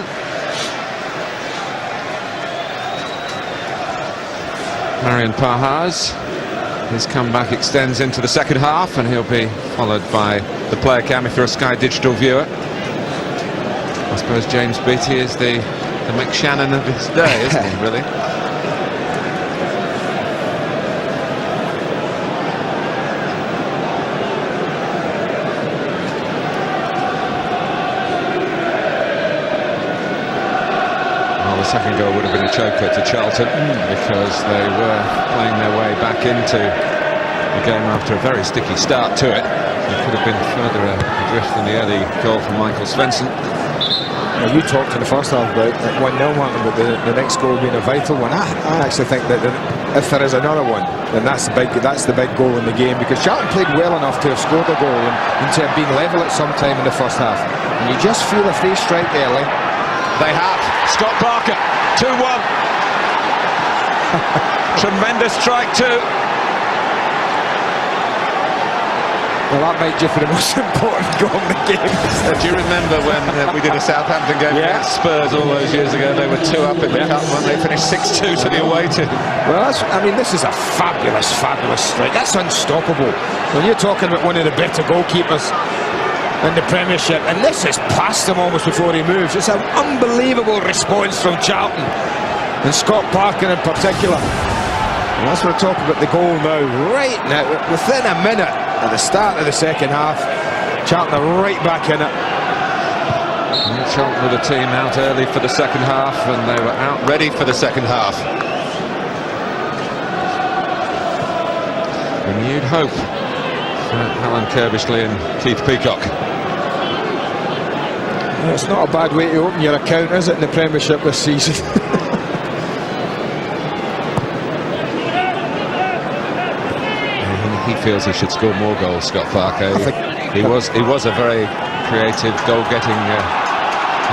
S5: Marian Pahars, his comeback extends into the second half, and he'll be followed by the player cam if you're a Sky Digital viewer. I suppose James Beatty is the McShannon of his day, isn't he, really? second goal would have been a choker to Charlton because they were playing their way back into the game after a very sticky start to it. It could have been further adrift than the early goal from Michael Svensson.
S6: Well, you talked in the first half about 1-0 Martin, but the next goal being a vital one. I actually think that if there is another one, then that's the big goal in the game, because Charlton played well enough to have scored a goal and to have been level at some time in the first half. And you just feel if they strike early.
S5: They have. Scott Barker, 2-1. Tremendous strike too.
S6: Well, that might be for the most important goal in the game.
S5: Do you remember when we did a Southampton game against Spurs all those years ago? They were 2 up in the cup when they finished 6-2 to the away team.
S6: Well, this is a fabulous strike. That's unstoppable. When you're talking about one of the better goalkeepers in the Premiership, and this is past him almost before he moves. It's an unbelievable response from Charlton, and Scott Parker in particular. And that's what we're talking about, the goal now. Right now, within a minute at the start of the second half, Charlton are right back in it.
S5: And Charlton with the team out early for the second half, and they were out ready for the second half. Renewed hope for Alan Kirbishley and Keith Peacock.
S6: Well, it's not a bad way to open your account, is it, in the Premiership this season?
S5: He feels he should score more goals, Scott Parker. He was a very creative, goal-getting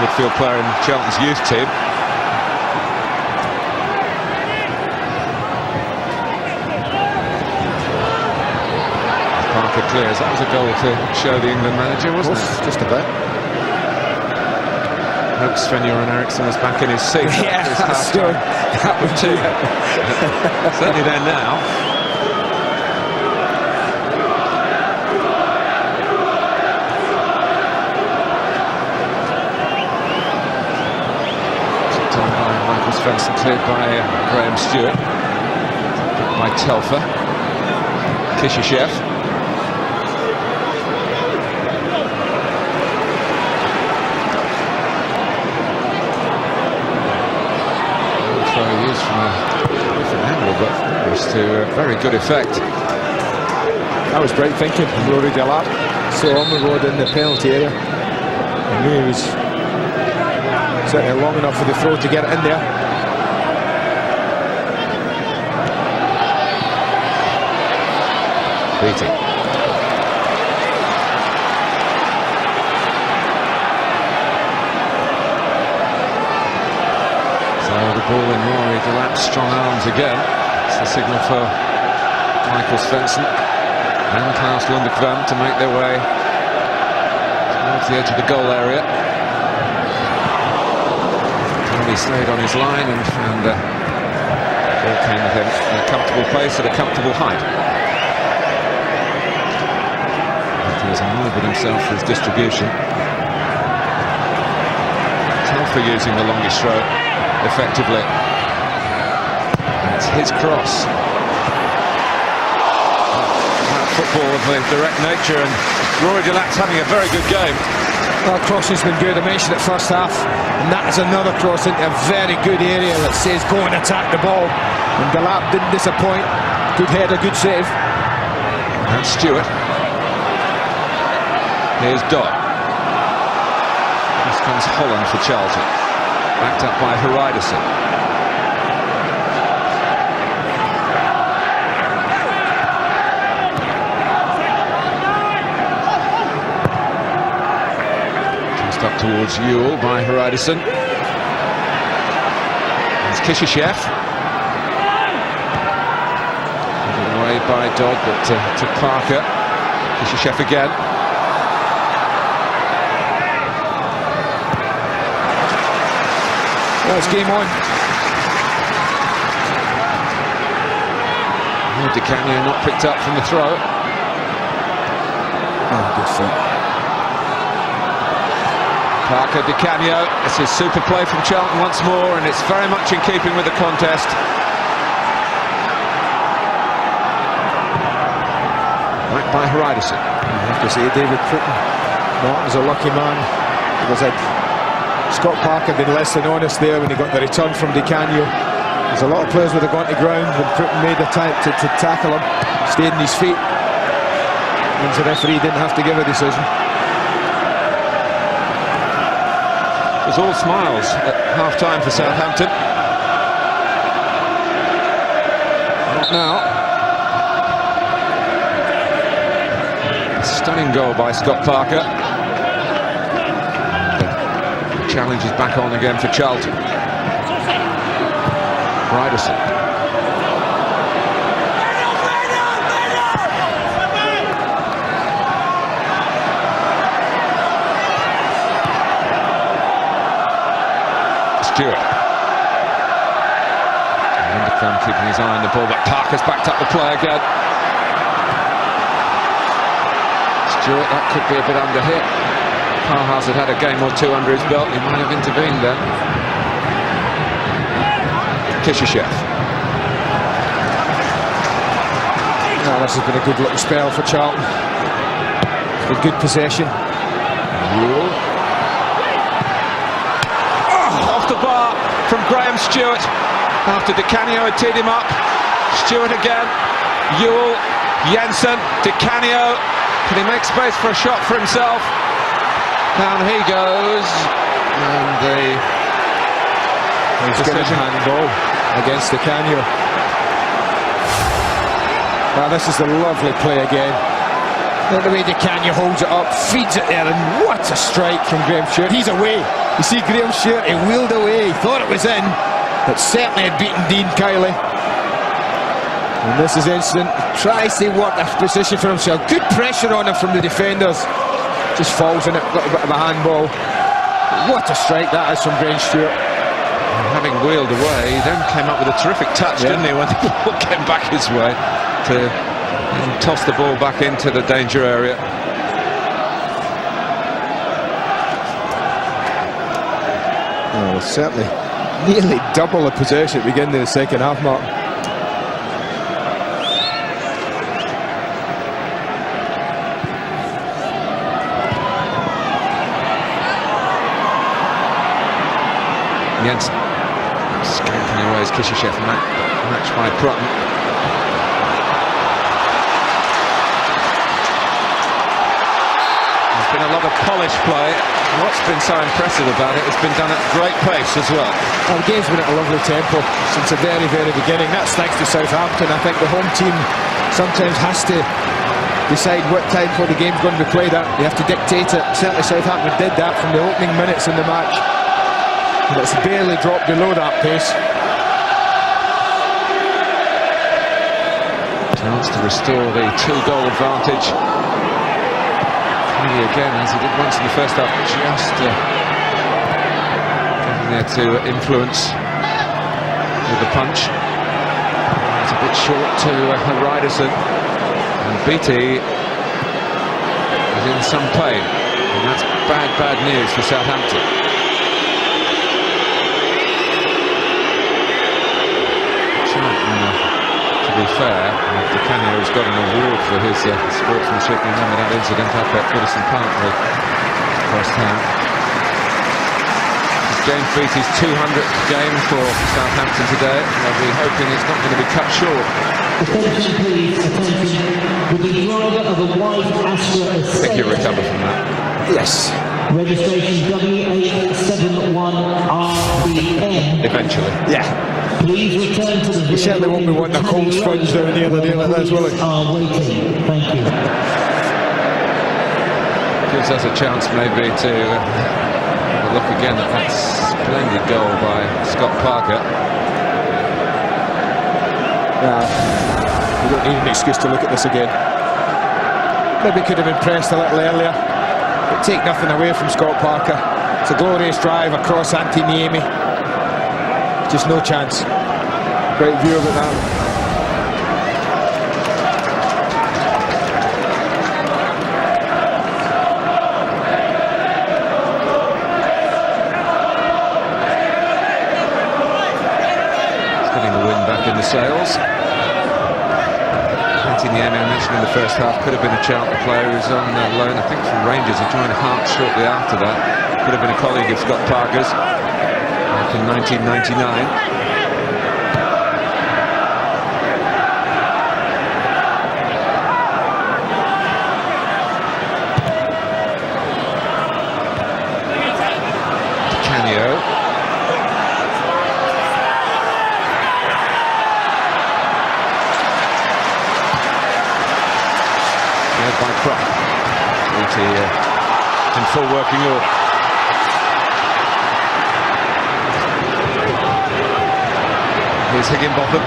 S5: midfield player in Charlton's youth team. Parker clears. That was a goal to show the England manager, wasn't it?
S6: Just a bit.
S5: Hope Sven-Göran Eriksson was back in his seat.
S6: Yeah, that's good. That would too.
S5: Certainly there now. Svensson cleared by Graham Stewart, by Telfer, Kishishev. The throw he used from a different angle, but it was to very good effect.
S6: That was great thinking from Rory Delap. So on the road in the penalty area. I knew he was certainly long enough for the throw to get it in there.
S5: Beating. So the ball in Rory Delap's strong arms again. It's the signal for Michael Svensson and Klaus Lundekvam to make their way towards the edge of the goal area. He stayed on his line and ball came with him in a comfortable place at a comfortable height. He was annoyed with himself for his distribution. Telfer using the longest throw effectively. And it's his cross. Football of the direct nature, and Rory Delap's having a very good game.
S6: Well, crossing's been good. I mentioned it first half, and that is another cross into a very good area that says go and attack the ball. And Delap didn't disappoint. Good header, good save.
S5: And Stewart. Here's Dodd. This comes Holland for Charlton. Backed up by Haridason. Just up towards Ewell by Haridason. There's Kishishev. Given away by Dodd, but to Parker. Kishishev again.
S6: Well, it's game on.
S5: Di Canio not picked up from the throw.
S6: Oh, good foot.
S5: Parker, Di Canio. This is super play from Charlton once more, and it's very much in keeping with the contest. Back by Haridason.
S6: I have to say, David Martin's a lucky man, because Scott Parker been less than honest there when he got the return from Di Canio. There's a lot of players would have gone to ground and made a attempt to tackle him, stayed on his feet. Means the referee didn't have to give a decision.
S5: It was all smiles at half-time for Southampton. Not now. A stunning goal by Scott Parker. The challenge is back on again for Charlton. Ryderson. Stewart. Lindekrans keeping his eye on the ball, but Parker's backed up the play again. Stewart, that could be a bit under hit. Parhas had a game or two under his belt, he might have intervened then. Kishishev.
S6: Oh, this has been a good little spell for Charlton. It's been good possession.
S5: Rule. Off the bar from Graham Stewart after Di Canio had teed him up. Stewart again. Ewell, Jensen, Di Canio. Can he make space for a shot for himself? Down he goes. And
S6: He's given handball against Di Canio. Now this is a lovely play again. Look the way Di Canio holds it up, feeds it there, and what a strike from Graham Stewart. He's away. You see Graham Stewart, he wheeled away. He thought it was in, but certainly had beaten Dean Cowley. And this is instant. Tries to work a position for himself. Good pressure on him from the defenders. Just falls in it, a little bit of a handball. What a strike that is from Graham Stewart.
S5: And having wheeled away, he then came up with a terrific touch, didn't he, when the ball came back his way to toss the ball back into the danger area.
S6: Oh, certainly nearly double the possession at the beginning of the second half, Mark.
S5: Jensen scampering away as Kishishev, matched by Prutton. There's been a lot of polished play. What's been so impressive about it, it's been done at great pace as well.
S6: Well, the game's been at a lovely tempo since the very, very beginning. That's thanks to Southampton. I think the home team sometimes has to decide what time for the game's going to be played at. They have to dictate it. Certainly Southampton did that from the opening minutes in the match. And it's barely dropped below that pace.
S5: Chance to restore the 2-goal advantage. He again, as he did once in the first half, just getting there to influence with the punch. It's a bit short to Ryderson. And Beattie is in some pain. And that's bad news for Southampton. To be fair, Di Canio has got an award for his sportsmanship. You remember that incident up at Goodison Park the first time. James Beattie's 200th game for Southampton today. They'll be hoping it's not going to be cut short.
S7: Attention please, attention. With the driver of a white Astra
S5: I think he'll recover from that.
S6: Yes.
S7: registration W871RBN.
S5: Eventually.
S6: Yeah.
S7: Please return to the
S6: He certainly won't be wanting a cold sponge down here the day like this, will he?
S7: Are waiting. Thank you.
S5: Gives us a chance maybe to have a look again at that splendid goal by Scott Parker.
S6: We don't need an excuse to look at this again. Maybe could have been pressed a little earlier, but take nothing away from Scott Parker. It's a glorious drive across Antiniemi. Just no chance. Great view of it now.
S5: It's getting the wind back in the sails. Antiniemi, I mentioned in the first half, could have been a Charlton player who was on loan, I think, from Rangers. He joined Hearts shortly after that. could have been a colleague of Scott Parker's back in 1999. In full working order. Here's Higginbotham.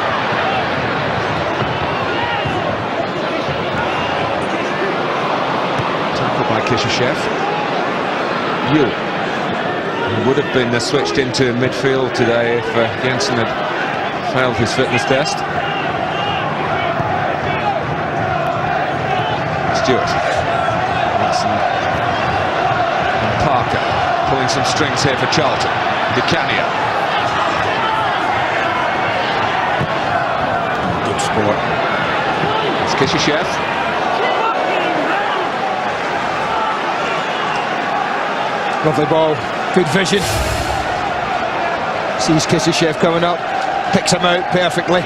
S5: Tackled by Kishishev. Yu. He would have been switched into midfield today if Jensen had failed his fitness test. Stewart. And Parker pulling some strings here for Charlton. Canio. Good sport. It's Kishishev.
S6: Lovely ball, good vision. Sees Kishishev coming up, picks him out perfectly.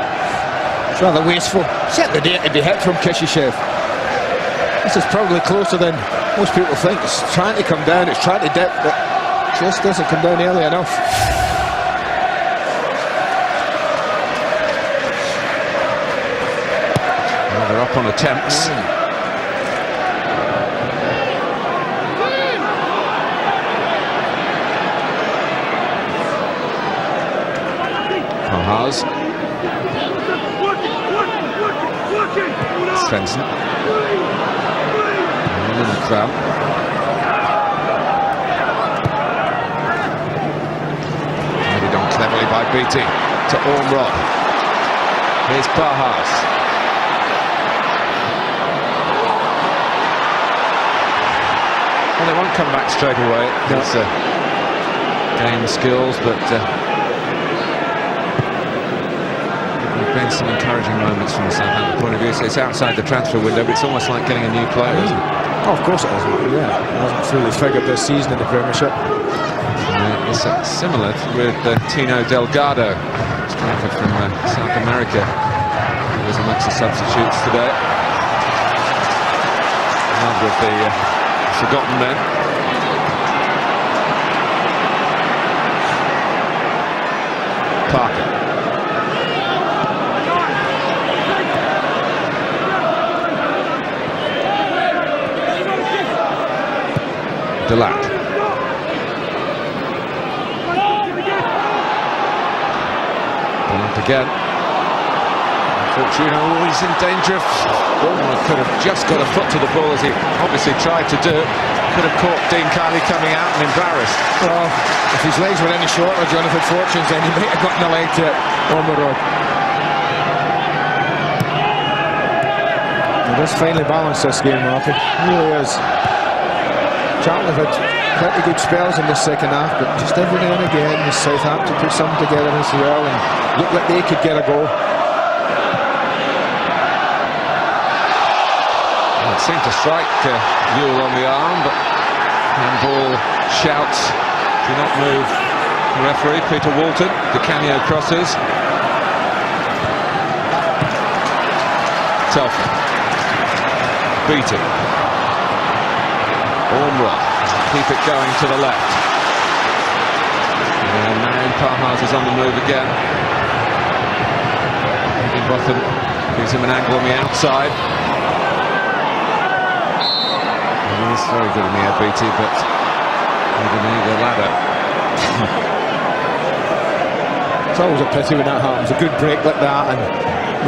S6: It's rather wasteful. Set the date to be hit from Kishishev. This is probably closer than most people think. It's trying to come down, it's trying to dip, but just doesn't come down early enough.
S5: Well, they're up on attempts. Pahaz. Svensson. In the crowd. Headed on cleverly by Beattie to Ormrod. Here's Pahaz. Well, they won't come back straight away. It's game skills, but there's been some encouraging moments from the Southampton point of view. It's outside the transfer window, but it's almost like getting a new player, isn't it?
S6: Oh, of course it is. Yeah, it hasn't fully figured this season in the Premiership.
S5: It's similar with Tino Delgado, striker from South America. He was amongst the substitutes today. Another of the forgotten men. Parker. Delac. Delac again. Fortuno, he's in danger of... could have just got a foot to the ball as he obviously tried to do. Could have caught Dean Kiley coming out and embarrassed.
S6: Well, if his legs were any shorter, Jonathan Fortune's, then he might have gotten a leg to it on the road. He does finally balance this game, Martin. He really is. Charlton have had plenty good spells in this second half, but just every now and again the Southampton put something together as well and looked like they could get a goal.
S5: Well, it seemed to strike Ewell on the arm, but handball shouts do not move the referee. Peter Walton, the Canio crosses. Telford. Beattie. Ormrod, keep it going to the left. And now Pahaz is on the move again. Higginbotham gives him an angle on the outside. And he's very good in the air, Beattie, but he didn't need the ladder.
S6: It's always a pity when that happens, a good break like that, and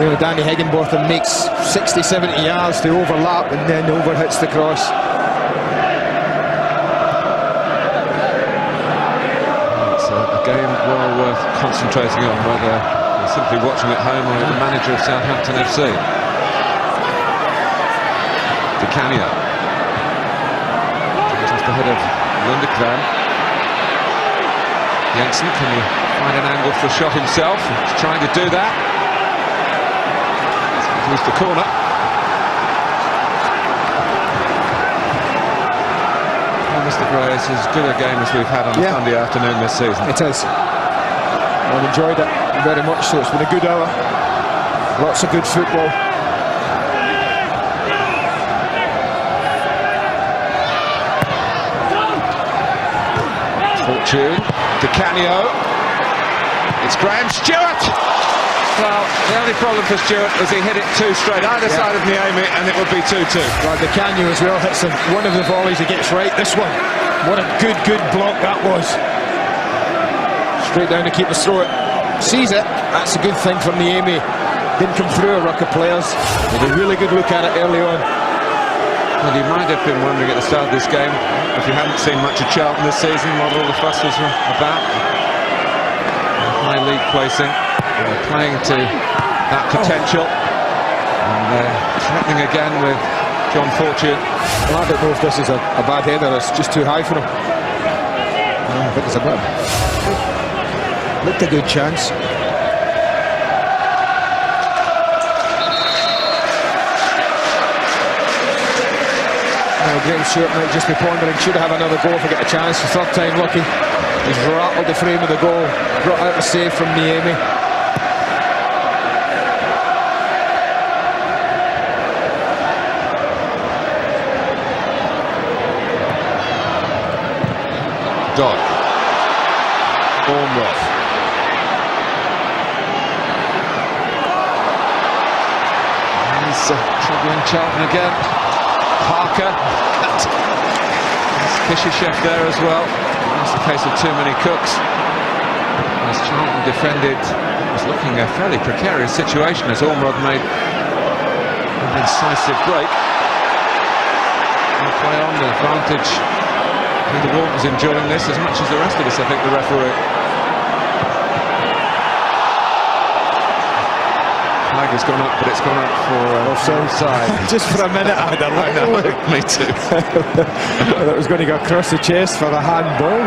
S6: you know, Danny Higginbotham makes 60-70 yards to overlap and then overhits the cross.
S5: A game well worth concentrating on, whether you're simply watching at home or the manager of Southampton FC. Di Canio. Just ahead of Lundekvam. Jensen, can he find an angle for a shot himself? He's trying to do that. Here's the corner. And the Mr. Gray, is as good a game as we've had on a Sunday afternoon this season.
S6: It is. I've enjoyed it very much so. It's been a good hour. Lots of good football.
S5: Fortune, Di Canio. It's Graham Stewart. Well, the only problem for Stewart was he hit it too straight either side of Niemi, and it would be 2-2.
S6: Well, Di Canio as well hits one of the volleys he gets right. This one, what a good block that was. Straight down to keeper's throat. Sees it. That's a good thing from Niemi. Didn't come through a ruck of players. Had a really good look at it early on.
S5: Well, you might have been wondering at the start of this game, if you hadn't seen much of Charlton this season, what all the fuss was about. High league placing, playing to that potential, and threatening again with John Fortune.
S6: Well, I don't know if this is a bad header, it's just too high for him. I think it's a bit. Looked a good chance. Graham Stewart might just be pondering, should I have another goal if I get a chance? The third time lucky. He's rattled the frame of the goal, brought out a save from Niemi.
S5: Dodd. Ormroth. He's troubling Charlton again. Parker. There's Fischer-Chef there as well. It's a case of too many cooks. As Charlton defended, it was looking a fairly precarious situation as Ormrod made an incisive break. And play on, the advantage. Peter Walton's enjoying this as much as the rest of us, I think, the referee. Flag has gone up, but it's gone up for offside.
S6: Just for a minute I had a look.
S5: Me too.
S6: I thought it was going to go across the chest for a handball.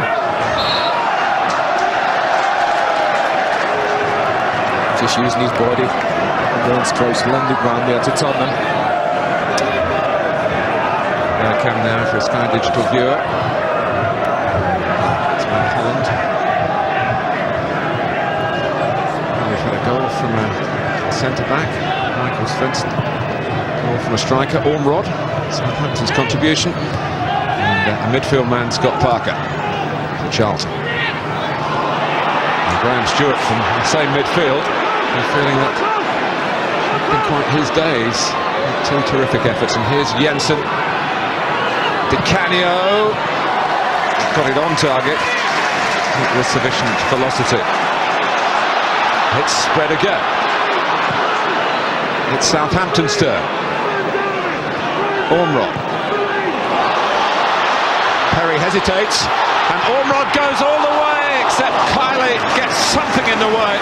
S6: Just using his body against Kraus Lindemann there to turn him.
S5: Now come now for a Sky Digital viewer. It's by Holland. And we've had a goal from a centre-back, Michael Svensson. Goal from a striker, Ormrod. Southampton's contribution. And a midfield man, Scott Parker, for Charlton. And Graham Stewart from the same midfield. I'm feeling that it's been quite his days. Two terrific efforts. And here's Jensen. Di Canio. Got it on target. With sufficient velocity. It's spread again. It's Southampton's turn. Ormrod. Perry hesitates, and Ormrod goes all the way, except Kiley gets something in the way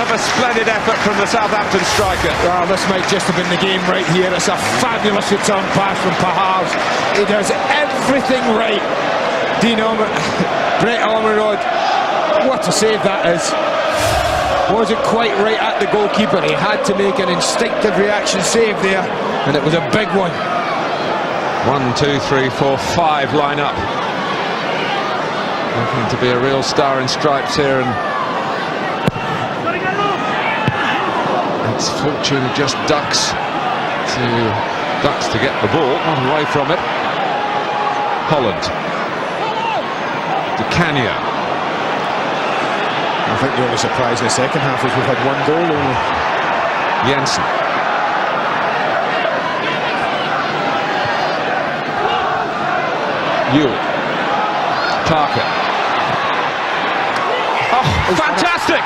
S5: of a splendid effort from the Southampton striker.
S6: Well, this might just have been the game right here. It's a fabulous return pass from Pahars. He does everything right. Brett Ormrod, what a save that is. Wasn't quite right at the goalkeeper. He had to make an instinctive reaction save there, and it was a big one.
S5: 1, 2, 3, 4, 5 line up. Looking to be a real star in stripes here, and it's Fortune who just ducks to get the ball, not away from it. Holland. Di Canio.
S6: I think the only surprise in the second half is we've had one goal only.
S5: Jensen. Ewell. Parker. Oh, fantastic!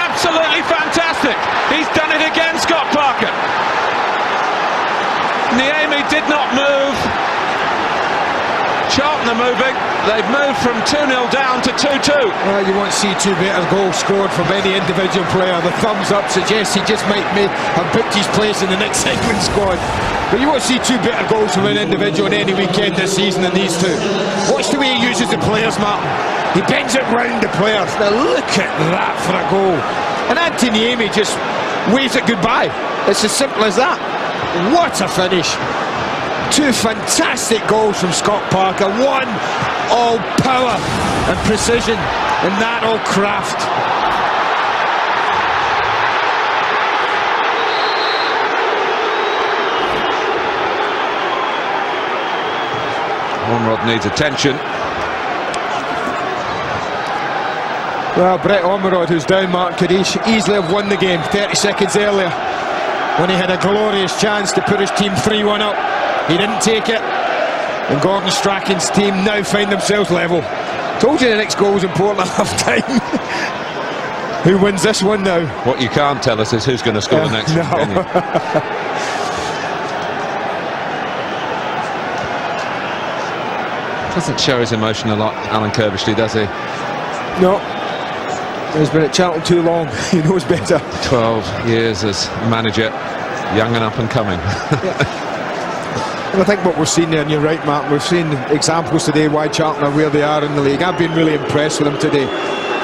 S5: Absolutely fantastic! He's done it again, Scott Parker. Niemi did not move. Charlton are moving. They've moved from 2-0 down to 2-2.
S6: Well, you won't see two better goals scored from any individual player. The thumbs up suggests he just might have booked his place in the next England squad. But you won't see two better goals from an individual on any weekend this season than these two. Watch the way he uses the players, Martin. He bends it round the players. Now look at that for a goal. And Anthony Amy just waves it goodbye. It's as simple as that. What a finish. Two fantastic goals from Scott Parker. One all power and precision, and that all craft.
S5: Ormerod needs attention.
S6: Well, Brett Ormerod, who's down, Mark, could easily have won the game 30 seconds earlier when he had a glorious chance to put his team 3-1 up. He didn't take it, and Gordon Strachan's team now find themselves level. Told you the next goal was important at half-time. Who wins this one now?
S5: What you can't tell us is who's going to score the next one, can you? Doesn't show his emotion a lot, Alan Kirbishley, does he?
S6: No. He's been at Charlton too long. He knows better.
S5: 12 years as manager, young and up and coming.
S6: And I think what we've seen there, and you're right, Mark, we've seen examples today why Charlton are where they are in the league. I've been really impressed with them today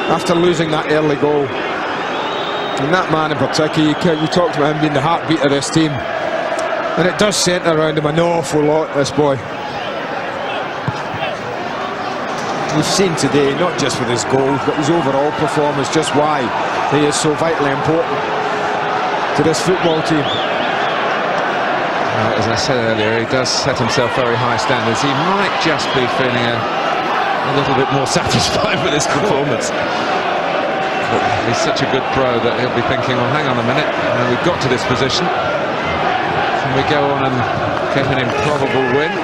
S6: after losing that early goal. And that man in particular, you talked about him being the heartbeat of this team, and it does centre around him an awful lot, this boy. You've seen today, not just with his goals, but his overall performance, just why he is so vitally important to this football team.
S5: As I said earlier, he does set himself very high standards. He might just be feeling a little bit more satisfied with his performance. But he's such a good pro that he'll be thinking, well, hang on a minute, we've got to this position. Can we go on and get an improbable win?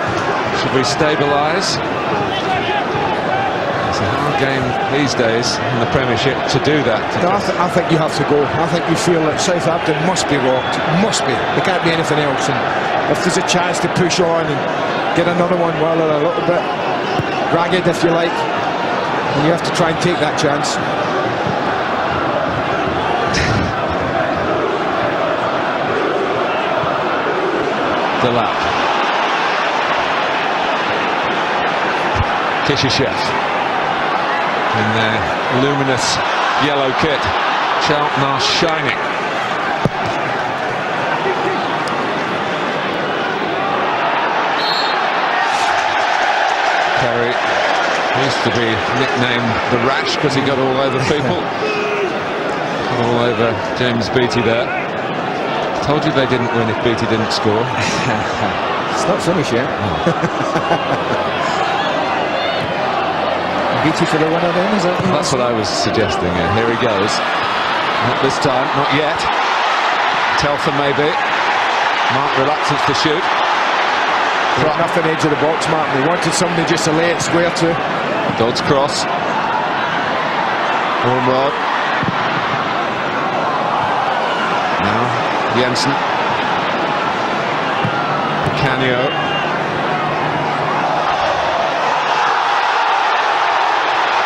S5: Should we stabilise? It's a hard game these days in the Premiership to do that.
S6: No, I think you have to go. I think you feel that Southampton must be rocked. Must be. There can't be anything else. And if there's a chance to push on and get another one, well, they're a little bit ragged, if you like, and you have to try and take that chance.
S5: Delap. Kishishev in their luminous yellow kit. Charlton are shining. Perry used to be nicknamed the Rash because he got all over people. All over James Beattie there. Told you they didn't win if Beattie didn't score.
S6: It's not finished yet. Beattie for the winner then, is that?
S5: That's what I was suggesting. Here he goes. Not this time, not yet. Telfer maybe. Mark reluctant to shoot.
S6: Got nothing edge of the box, Mark. They wanted somebody just to lay it square to.
S5: Dodd's cross. Ormerod. Now Jensen. Canio.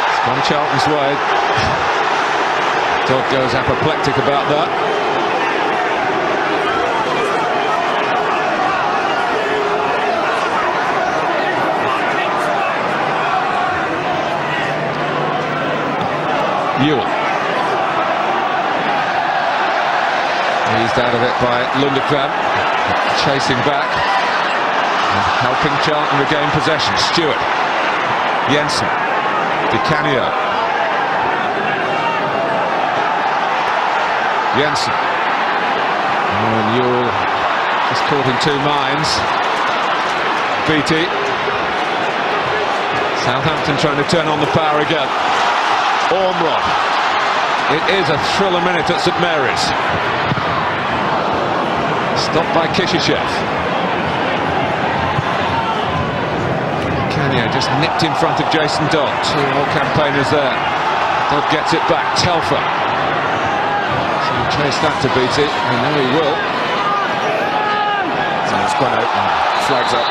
S5: It's gone Charlton's way. Dodd goes apoplectic about that. Ewell. Eased out of it by Lundekvam, chasing back and helping Charlton regain possession. Stewart, Jensen, Di Canio, Jensen, and Ewell just caught in two minds. Beattie. Southampton trying to turn on the power again. Ormerod. It is a thriller minute at St Mary's. Stopped by Kishishev. Canio just nipped in front of Jason Dodd. Two more campaigners there. Dodd gets it back. Telfer. So he chased that to Beattie. I know he will.
S6: So it's gone out and flags up.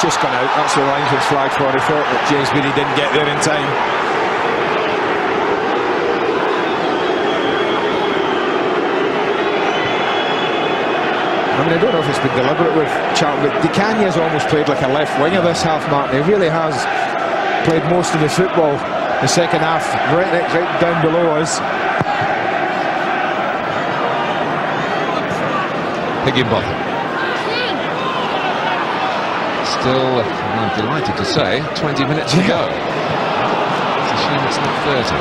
S6: Just gone out. That's the linesman's flag for. He thought that James Beattie didn't get there in time. I mean, I don't know if it's been deliberate with Charlton, but Di Canio's almost played like a left winger this half, Martin. He really has played most of the football the second half, right down below us.
S5: Higginbotham. Still, I'm delighted to say, 20 minutes to go. It's a shame it's not 30.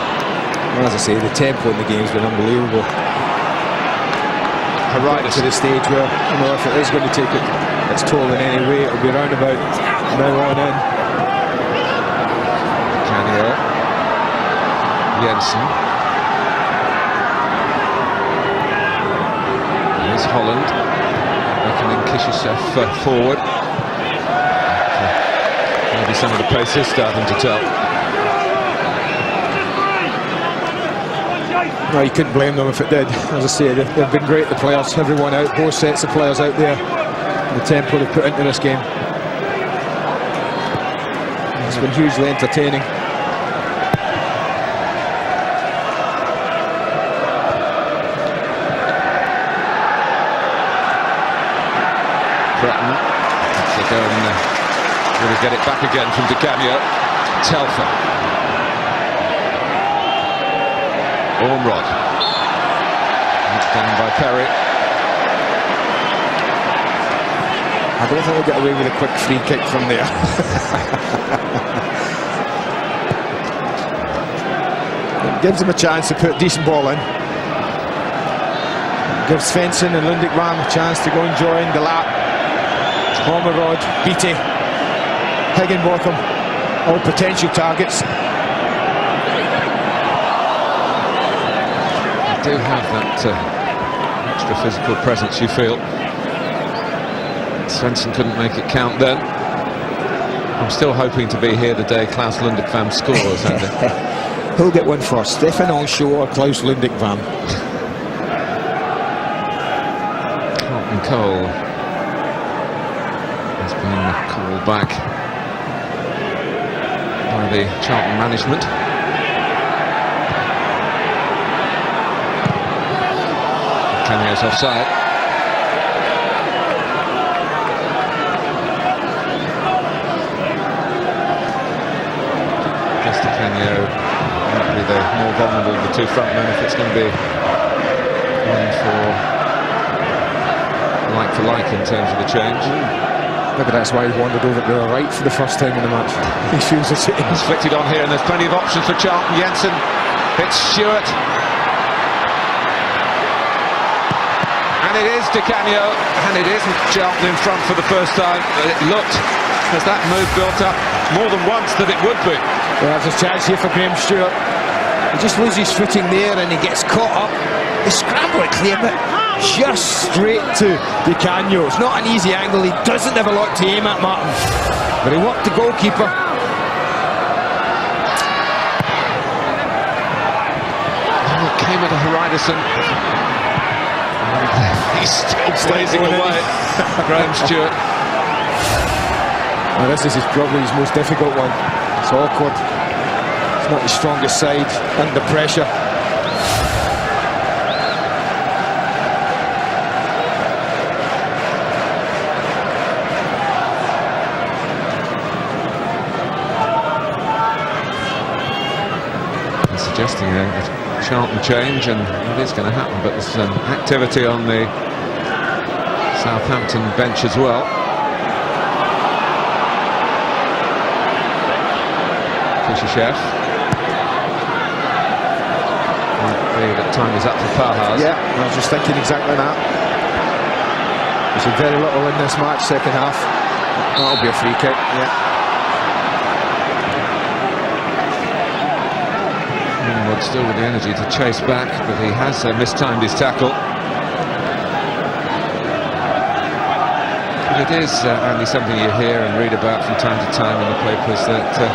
S6: Well, as I say, the tempo in the game's been unbelievable.
S5: Horrendous.
S6: To the stage where, you know, if it is going to take its toll in any way, it'll be round about now on in.
S5: Canio, Jensen. Here's Holland. Beckoning Kishusef forward. Maybe some of the pace is starting to tell.
S6: No, you couldn't blame them if it did. As I say, they've been great, the players, everyone out, both sets of players out there. The tempo they've put into this game. It's been hugely entertaining.
S5: Breton. They go and really get it back again from Di Canio. Telfer. Ormrod. Knocked down by Perry.
S6: I don't think they'll get away with a quick free kick from there. It gives them a chance to put a decent ball in. Gives Svensson and Lundekvam a chance to go and join the lap. Ormrod, Beattie, Higginbotham, all potential targets.
S5: Do have that extra physical presence, you feel. Svensson couldn't make it count then. I'm still hoping to be here the day Klaus Lundekvam scores, Andy.
S6: Who'll get one first, Stefan Onshaw or Klaus Lundekvam?
S5: Carlton Cole has been called back by the Charlton management. Canio's offside. Guess Di Canio might be the more vulnerable of the two frontmen if it's going to be one for like in terms of the change.
S6: Maybe that's why he wandered over to the right for the first time in the match. He feels it's
S5: It's flicked on here and there's plenty of options for Charlton. Jensen, it's Stewart. And it is Di Canio, and it isn't Charlton in front for the first time. It looked, as that move built up, more than once that it would be.
S6: Well, there's a chance here for Graham Stewart. He just loses footing there and he gets caught up. They scramble it clear, but just straight to Di Canio. It's not an easy angle. He doesn't have a lot to aim at, Martin. But he worked the goalkeeper.
S5: Oh, it came at a Horizon. He's still blazing away. Graham Stewart.
S6: Well, this is probably his most difficult one. It's awkward. It's not his strongest side under pressure.
S5: He's suggesting a Charlton change, and it is going to happen, but there's activity on the Southampton bench as well. Kishusef. Might be that time is up for Pahas.
S6: Yeah, I was just thinking exactly that. There's very little in this match, second half. That'll be a free kick, yeah.
S5: Still with the energy to chase back, but he has mistimed his tackle. But it is, Andy, something you hear and read about from time to time in the papers, that the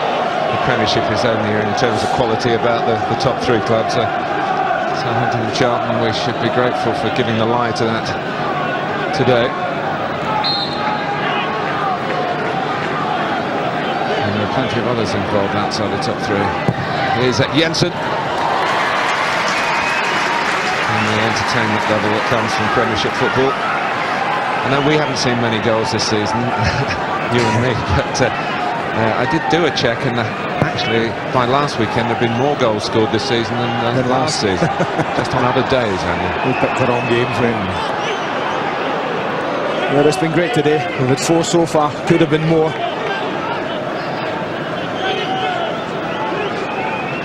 S5: Premiership is only in terms of quality about the top three clubs. Southampton and Charlton, we should be grateful for giving the lie to that today. And there are plenty of others involved outside the top three. Here's Jensen. The entertainment level that comes from Premiership football. I know we haven't seen many goals this season, you and me, but I did do a check, and actually by last weekend there have been more goals scored this season than last season, just on other days, Andy.
S6: We picked the wrong game for him. Well, it's been great today. We've had 4 so far. Could have been more.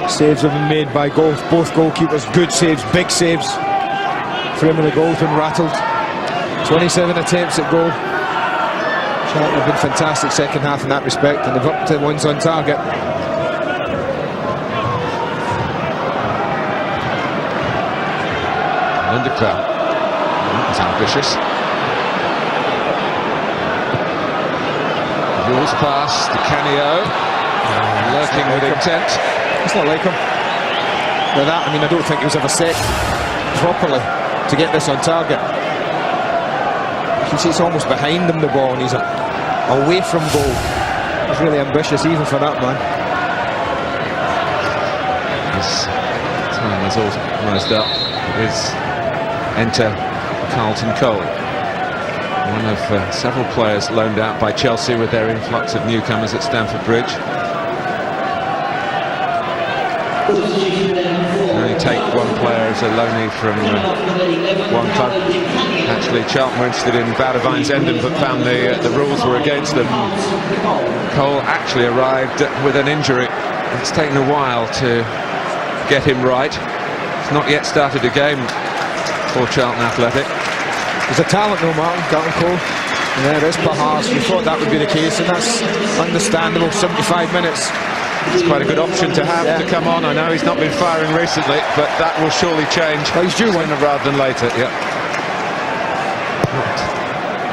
S6: Saves have been made by both goalkeepers. Good saves, big saves. Frame of the goal's been rattled. 27 attempts at goal. Charlton have been fantastic second half in that respect, and they've upped to ones on target.
S5: Lindekrant. That was ambitious. Rules pass to Canio. Lurking with intent.
S6: It's not like him. With that, I mean, I don't think he was ever set properly to get this on target. You can see it's almost behind him, the ball, and he's away from goal. It's really ambitious, even for that man.
S5: His time is almost up. Enter Carlton Cole. One of several players loaned out by Chelsea with their influx of newcomers at Stamford Bridge. Only take one player as a loanee from one club. Actually, Charlton were interested in Boudewijn's Enden, but found the rules were against them. Cole actually arrived with an injury. It's taken a while to get him right. He's not yet started a game for Charlton Athletic.
S6: He's a talent though, Martin, Carlton Cole. And there is Pahars. You thought that would be the case, and that's understandable. 75 minutes.
S5: It's quite a good option to have to come on. I know he's not been firing recently, but that will surely change.
S6: Well, he's due one
S5: rather than later. Yeah.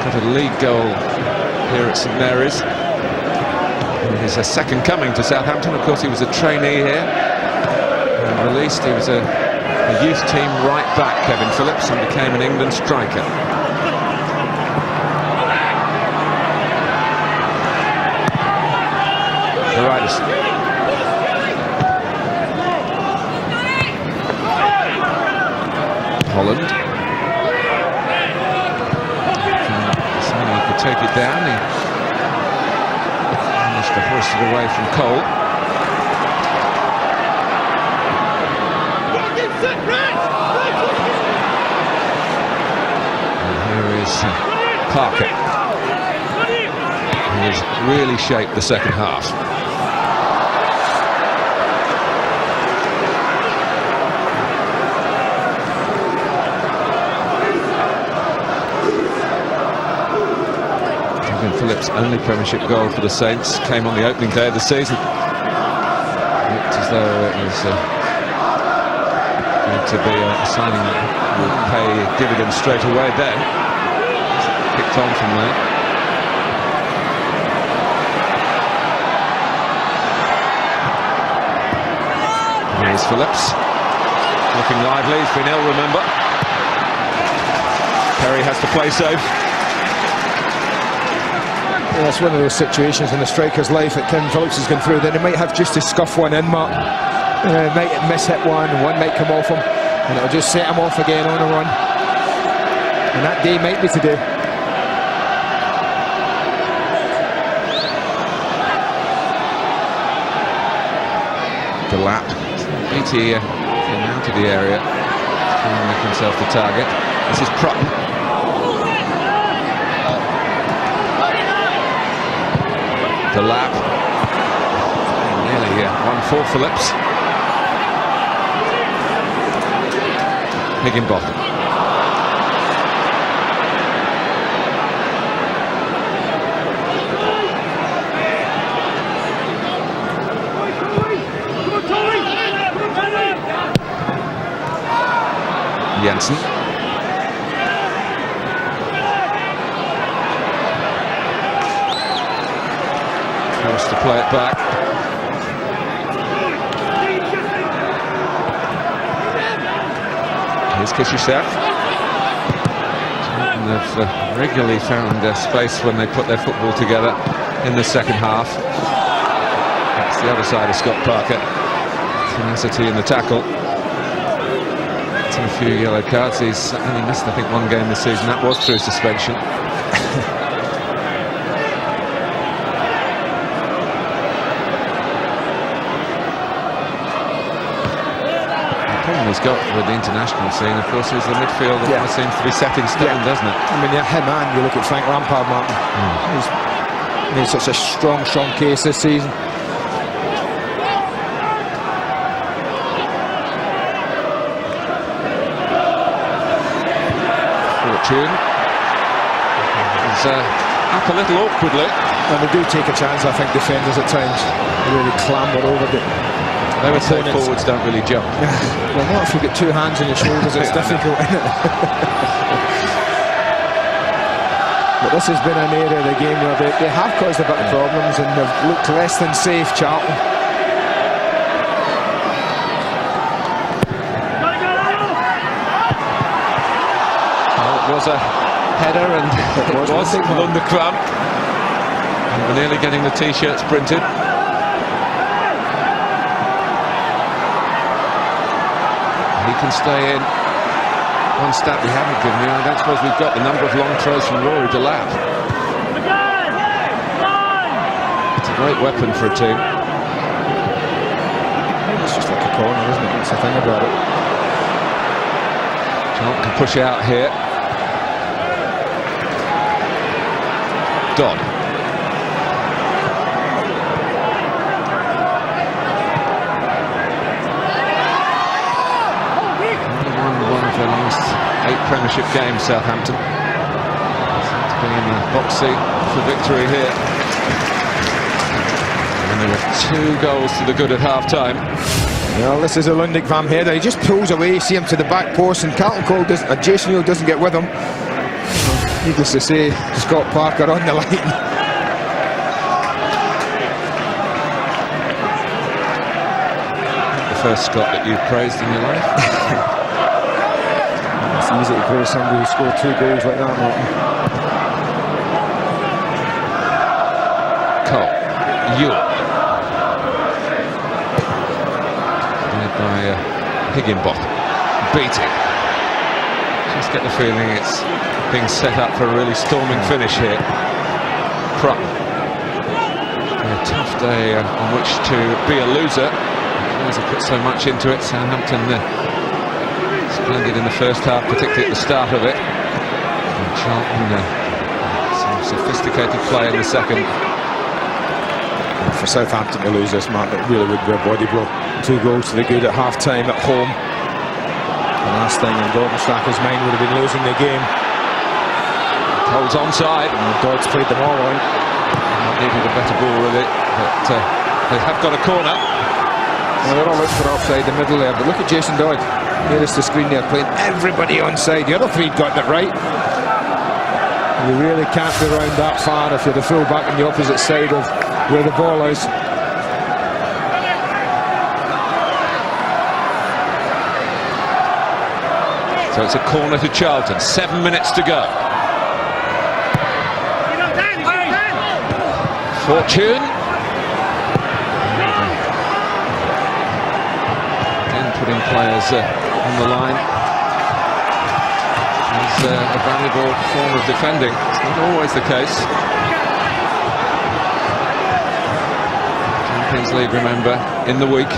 S5: Got a league goal here at St Mary's. And he's a second coming to Southampton. Of course, he was a trainee here. And released, he was a youth team right back, Kevin Phillips, and became an England striker. The Riders. Holland. Someone who could take it down. He managed to hoist it away from Cole. And here is Parker. He has really shaped the second half. Phillips' only Premiership goal for the Saints came on the opening day of the season. Looked as though it was going to be a signing that would pay dividends straight away then. Picked on from there. Here's Phillips. Looking lively, he's been ill, remember. Perry has to play safe.
S6: Yeah, it's one of those situations in a striker's life that Kevin Phillips has gone through. Then he might have just to scuff one in, Mark. Might miss-hit one might come off him, and it'll just set him off again on a run. And that day might be today.
S5: The lap. BT came out of the area, trying to make himself the target. This is Prutton. The lap. Nearly one for Phillips. Higginbotham. Jensen. Forced to play it back. Here's Kishishev. And they've regularly found space when they put their football together in the second half. That's the other side of Scott Parker. Tenacity in the tackle. A few yellow cards. He's only missed, I think, one game this season. That was through suspension. The problem he's got with the international scene, of course, is the midfield that almost seems to be set in stone, doesn't it?
S6: I mean, him and you look at Frank Lampard, Martin. He's made such a strong case this season.
S5: Fortune is up a little awkwardly.
S6: And they do take a chance, I think, defenders at times. They really clamber over the...
S5: They would say forwards don't really jump.
S6: Well, not if you get two hands on your shoulders, it's difficult, isn't it? But this has been an area of the game where they have caused a bit of problems and they've looked less than safe, Charlton.
S5: Well, it was a header and it was Lundekvam. We're nearly getting the T-shirts printed. He can stay in. One stat we haven't given you, I don't suppose we've got the number of long throws from Rory Delap. It's a great weapon for a team.
S6: It's just like a corner, isn't it? That's the thing about it.
S5: Charlton can push out here. Dodd. The last 8 Premiership games, Southampton. Seem to be in the box seat for victory here. And there were 2 goals to the good at half-time.
S6: Well, this is a Lundekvam header. He just pulls away, you see him to the back post, and Carlton Cole doesn't, Jason Neal doesn't get with him. Needless to say, Scott Parker on the line.
S5: The first Scott that you've praised in your life.
S6: It's easy to praise somebody who scored 2 goals like that, Martin.
S5: Cole. Ewell. Led by Higginbotham. Beattie. Just get the feeling it's being set up for a really storming finish here. Prutton. A tough day on which to be a loser. Players have put so much into it. Southampton splendid in the first half, particularly at the start of it. And Charlton, some sophisticated play in the second.
S6: For Southampton to lose this, Mark, it really would be a body blow. 2 goals to the good at half-time at home. The last thing on Gordon Strachan's mind would have been losing the game.
S5: Holds onside.
S6: And the Dodds played them all on.
S5: Needed a better ball with it, but they have got a corner.
S6: Well, they're all out for offside the middle there, but look at Jason Dodd. Nearest the screen there, playing everybody onside. The other 3 got it right. You really can't be round that far if you're the full back on the opposite side of where the ball is.
S5: So it's a corner to Charlton. 7 minutes to go. Fortune. Again, putting players on the line is a valuable form of defending. It's not always the case. Champions League, remember, in the week.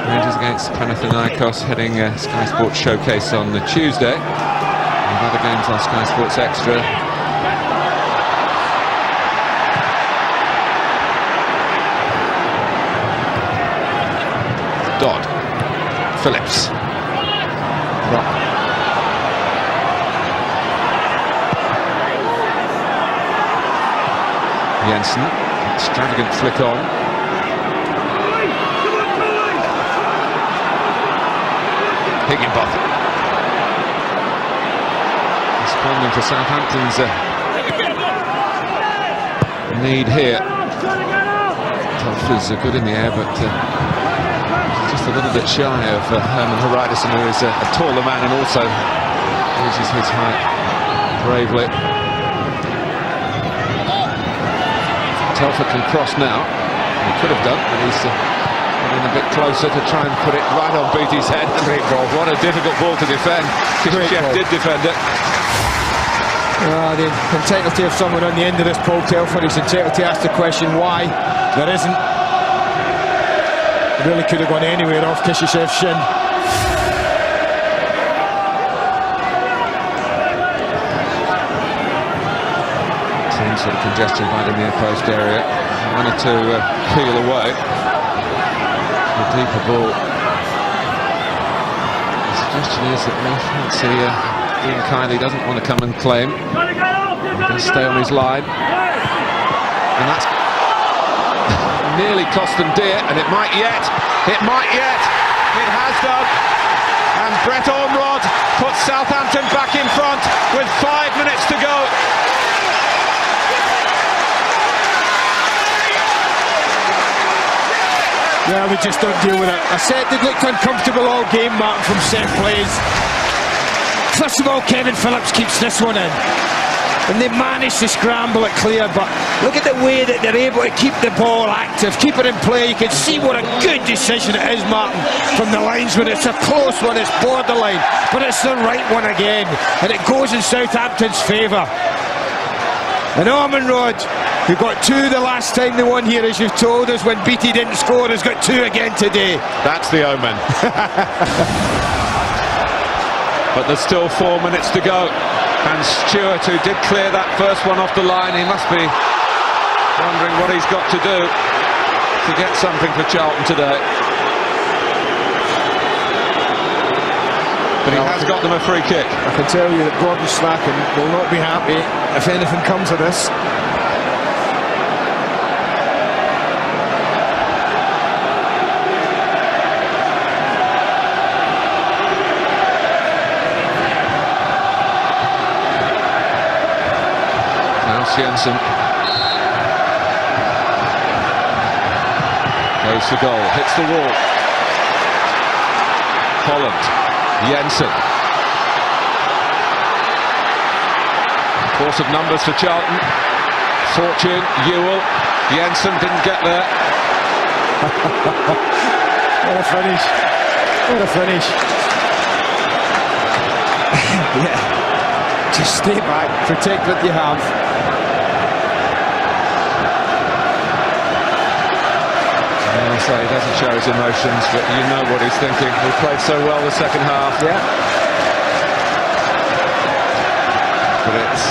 S5: Rangers against Panathinaikos, heading Sky Sports Showcase on the Tuesday. And other games on Sky Sports Extra. Dodd. Phillips. Jensen. Extravagant flick on. Higginbotham. Responding to Southampton's need here. Telford's good in the air, but just a little bit shy of Herman Hreidarsson, who is a taller man and also uses his height bravely. Telford can cross now. He could have done, but he's getting a bit closer to try and put it right on Beattie's head.
S6: Great ball.
S5: What a difficult ball to defend. Chef did defend it.
S6: The entitled to have someone on the end of this, Paul Telford, is entitled to ask the question why. There isn't. It really could have gone anywhere off Kishishev's shin.
S5: Seeing sort of congestion by the near post area. Wanted to peel away. The deeper ball. The suggestion is that we fancy Ian Kiley doesn't want to come and claim. He does stay on his line. And that's nearly cost them dear, and it might yet. It has done. And Brett Ormrod puts Southampton back in front with 5 minutes to go.
S6: Yeah, we just don't deal with it. I said they looked uncomfortable all game, Martin, from set plays. First of all, Kevin Phillips keeps this one in. And they manage to scramble it clear, but look at the way that they're able to keep the ball active, keep it in play. You can see what a good decision it is, Martin, from the linesman. It's a close one, it's borderline, but it's the right one again, and it goes in Southampton's favour. And Ormrod, who got 2 the last time they won here, as you've told us, when Beattie didn't score, has got 2 again today.
S5: That's the omen. But there's still 4 minutes to go. And Stewart, who did clear that first one off the line, he must be wondering what he's got to do to get something for Charlton today. But he has got them a free kick.
S6: I can tell you that Gordon Strachan will not be happy if anything comes of this.
S5: Jensen goes to goal, hits the wall. Holland, Jensen. Force of numbers for Charlton. Fortune, Ewell, Jensen didn't get there.
S6: What a finish! What a finish! Yeah, just stay back, protect what you have.
S5: So he doesn't show his emotions, but you know what he's thinking. We played so well the second half.
S6: Yeah.
S5: But it's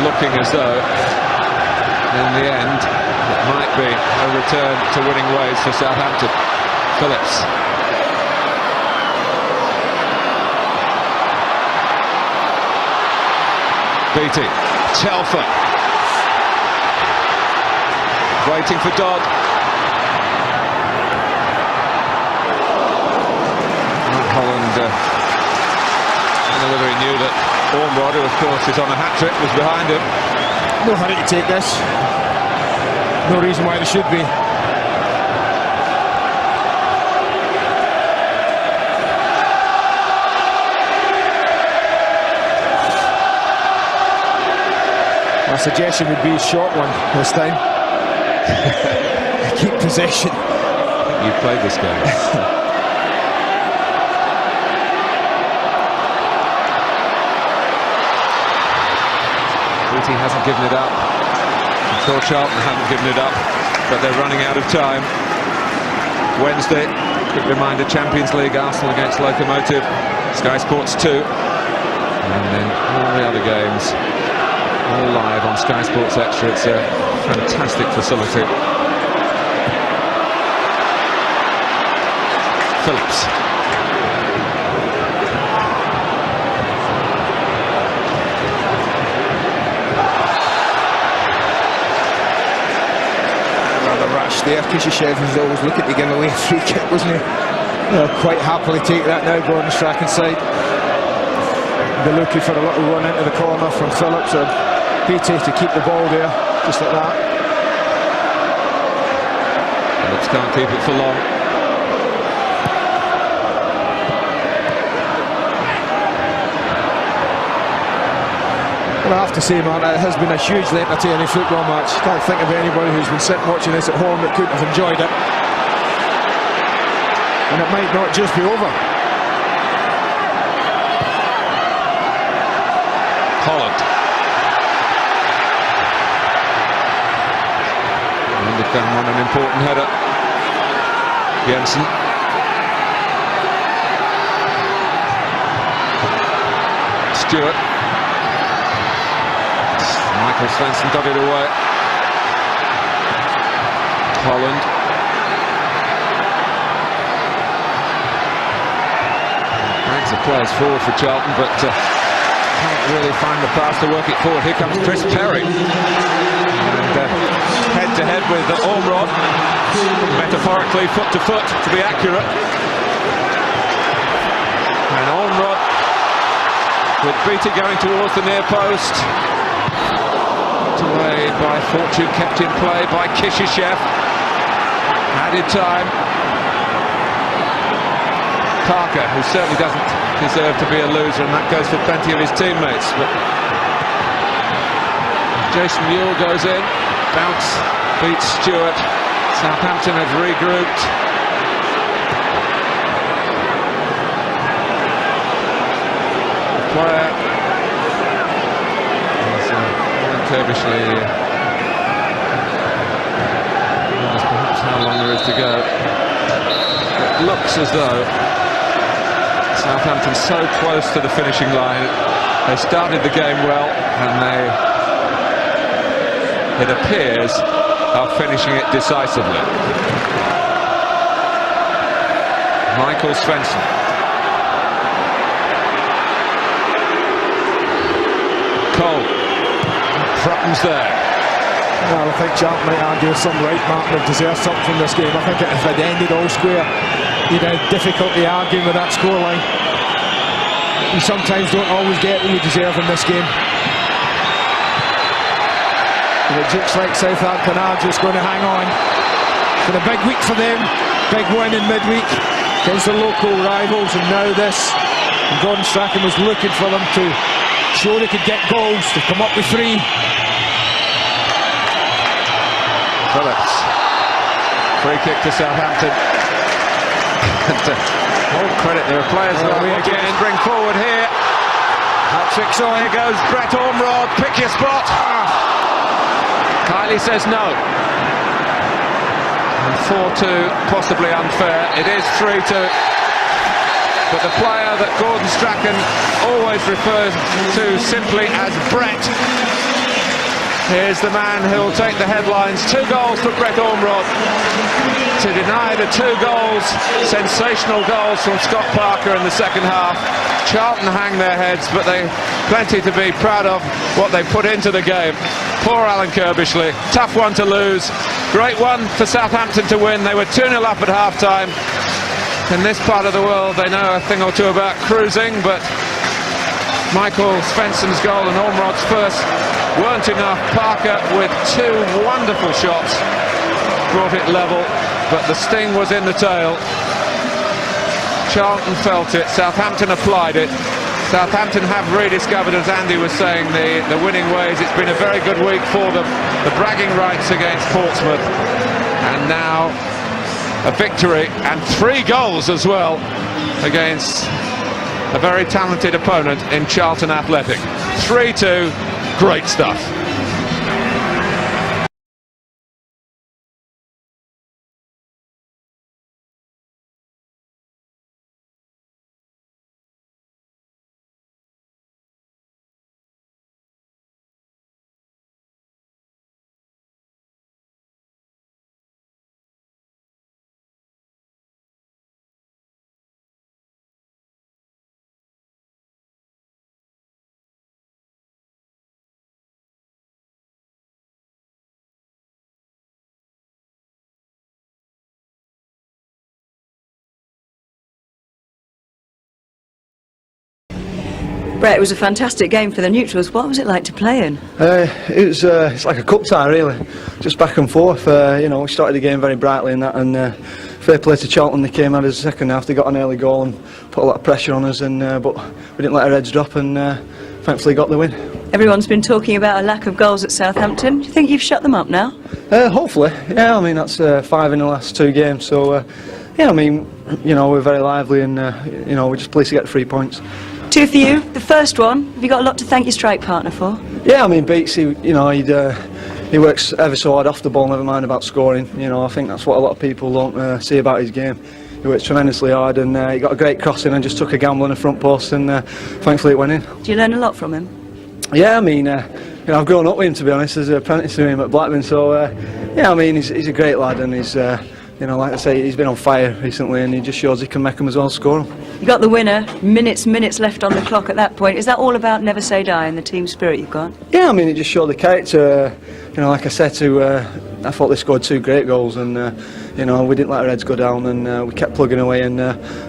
S5: looking as though, in the end, it might be a return to winning ways for Southampton. Phillips. Beattie. Telfer. Waiting for Dodd. Holland, I don't know whether he knew that Ormrod, who of course is on a hat-trick, was behind him.
S6: No hurry to take this. No reason why there should be. My suggestion would be a short one this time. Keep possession.
S5: You've played this game. Beattie hasn't given it up. I'm sure Charlton haven't given it up, but they're running out of time. Wednesday, quick reminder, Champions League, Arsenal against Locomotive, Sky Sports 2, and then all the other games, all live on Sky Sports Extra. It's a fantastic facility. Phillips.
S6: There, Kishishev was always looking to give away a free kick, wasn't he? They'll quite happily take that now, Gordon Strachan's side. They're looking for a little run into the corner from Phillips or Beattie to keep the ball there, just like that.
S5: Phillips can't keep it for long.
S6: Well, I have to say, man, it has been a hugely entertaining football match. Can't think of anybody who's been sitting watching this at home that couldn't have enjoyed it. And it might not just be over.
S5: Holland. And they've done on an important header. Jensen. Stewart. Svensson got it away. Holland. Banks of players forward for Charlton, but can't really find the pass to work it forward. Here comes Chris Perry. And head-to-head with Ormrod. Metaphorically, foot to foot, to be accurate. And Ormrod, with Beattie going towards the near post. Put away by Fortune, kept in play by Kishishev. Added time. Parker, who certainly doesn't deserve to be a loser, and that goes for plenty of his teammates. But Jason Mule goes in, bounce, beats Stewart. Southampton have regrouped. The player is Kirbishley. That's perhaps how long there is to go. It looks as though Southampton so close to the finishing line. They started the game well, and it appears, are finishing it decisively. Michael Svensson. Cole. Frutton's there.
S6: Well, I think Charlton might argue some right, Martin, have deserved something from this game. I think if it ended all square, you'd have difficulty arguing with that scoreline. You sometimes don't always get what you deserve in this game. And it looks like Southampton are just going to hang on. It's been a big week for them, big win in midweek against the local rivals, and now this. And Gordon Strachan was looking for them to show they could get goals, to come up with 3.
S5: Phillips. Free kick to Southampton. All credit, there are players that we again bring forward here. Hat-trick's on. Here goes Brett Ormrod. Pick your spot. Kylie says no. And 4-2, possibly unfair. It is 3-2. But the player that Gordon Strachan always refers to simply as Brett. Here's the man who'll take the headlines. 2 goals for Brett Ormrod to deny the 2 goals, sensational goals from Scott Parker in the second half. Charlton hang their heads, but they plenty to be proud of what they put into the game. Poor Alan Kirbishley, tough one to lose. Great one for Southampton to win. They were 2-0 up at half-time. In this part of the world, they know a thing or two about cruising, but Michael Svensson's goal and Ormrod's first weren't enough. Parker with 2 wonderful shots brought it level, but the sting was in the tail. Charlton felt it, Southampton applied it. Southampton have rediscovered, as Andy was saying, the winning ways. It's been a very good week for them. The bragging rights against Portsmouth, and now a victory and 3 goals as well against a very talented opponent in Charlton Athletic. 3-2, great stuff.
S1: Brett, it was a fantastic game for the neutrals. What was it like to play in?
S8: It's like a cup tie, really. Just back and forth. You know, we started the game very brightly in that, and fair play to Charlton. They came out as the second half. They got an early goal and put a lot of pressure on us, and but we didn't let our heads drop, and thankfully got the win.
S1: Everyone's been talking about a lack of goals at Southampton. Do you think you've shut them up now?
S8: Hopefully, yeah. I mean, that's 5 in the last 2 games. So, yeah. I mean, you know, we're very lively, and you know, we're just pleased to get 3 points.
S1: 2 for you. The first one, have you got a lot to thank your strike partner for?
S8: Yeah, I mean, Beats, he works ever so hard off the ball, never mind about scoring. You know, I think that's what a lot of people don't see about his game. He works tremendously hard, and he got a great crossing and just took a gamble on the front post, and thankfully it went in.
S1: Do you learn a lot from him?
S8: Yeah, I mean, I've grown up with him, to be honest, as an apprentice to him at Blackburn. So yeah, I mean, he's a great lad, and he's like I say, he's been on fire recently, and he just shows he can make them as well, score them.
S1: You got the winner. Minutes left on the clock at that point. Is that all about never say die and the team spirit you've got?
S8: Yeah, I mean, it just showed the character. Like I said, I thought they scored 2 great goals, and we didn't let our heads go down, and we kept plugging away, and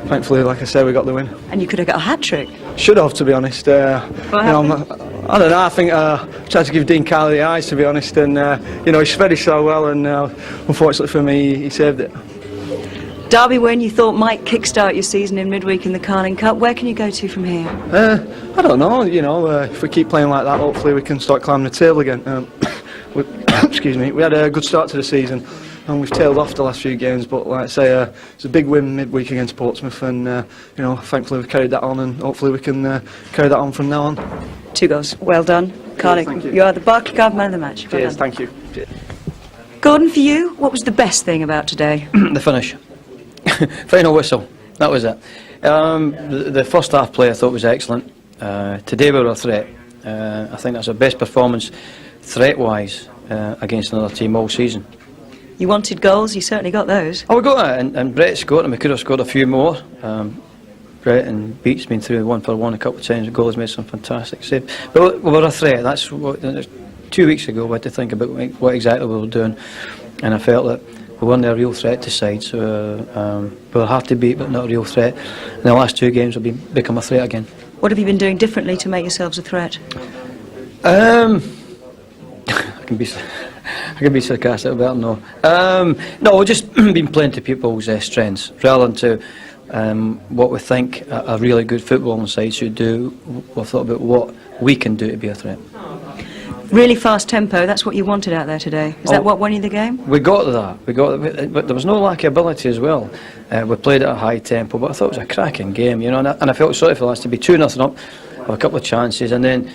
S8: thankfully, like I said, we got the win.
S1: And you could have got a hat-trick.
S8: Should have, to be honest. I don't know, I think I tried to give Dean Carley the eyes, to be honest, and he spread it so well, and unfortunately for me, he saved it.
S1: Derby win you thought might kick-start your season in midweek in the Carling Cup. Where can you go to from here?
S8: I don't know, if we keep playing like that, hopefully we can start climbing the table again. Excuse me, we had a good start to the season, and we've tailed off the last few games, but like I say, it's a big win midweek against Portsmouth, and thankfully we've carried that on, and hopefully we can carry that on from now on.
S1: 2 goals, well done. Carling,
S8: Thank you.
S1: You are the Barclaycard man of the match. Well
S8: Cheers,
S1: done.
S8: thank you. Cheers.
S1: Gordon, for you, what was the best thing about today?
S9: The finish. Final whistle, that was it. The first half play I thought was excellent. Today we were a threat. I think that's our best performance threat-wise against another team all season.
S1: You wanted goals, you certainly got those.
S9: Oh, we got that, and Brett scored, and we could have scored a few more. Brett and Beats been through 1-for-1 a couple of times. Goals made some fantastic saves. But we were a threat. That's what 2 weeks ago we had to think about what exactly we were doing, and I felt that we weren't a real threat to sides. So we were hard to beat, but not a real threat. In the last 2 games, we've become a threat again.
S1: What have you been doing differently to make yourselves a threat?
S9: I can be sarcastic about it, no, we've just been playing to people's strengths rather than to what we think a really good footballing side should do. We've thought about what we can do to be a threat.
S1: Really fast tempo, that's what you wanted out there today. Is that what won you the game?
S9: We got that, but there was no lack of ability as well. We played at a high tempo, but I thought it was a cracking game, and I felt sorry for us to be 2-0 up, have a couple of chances, and then,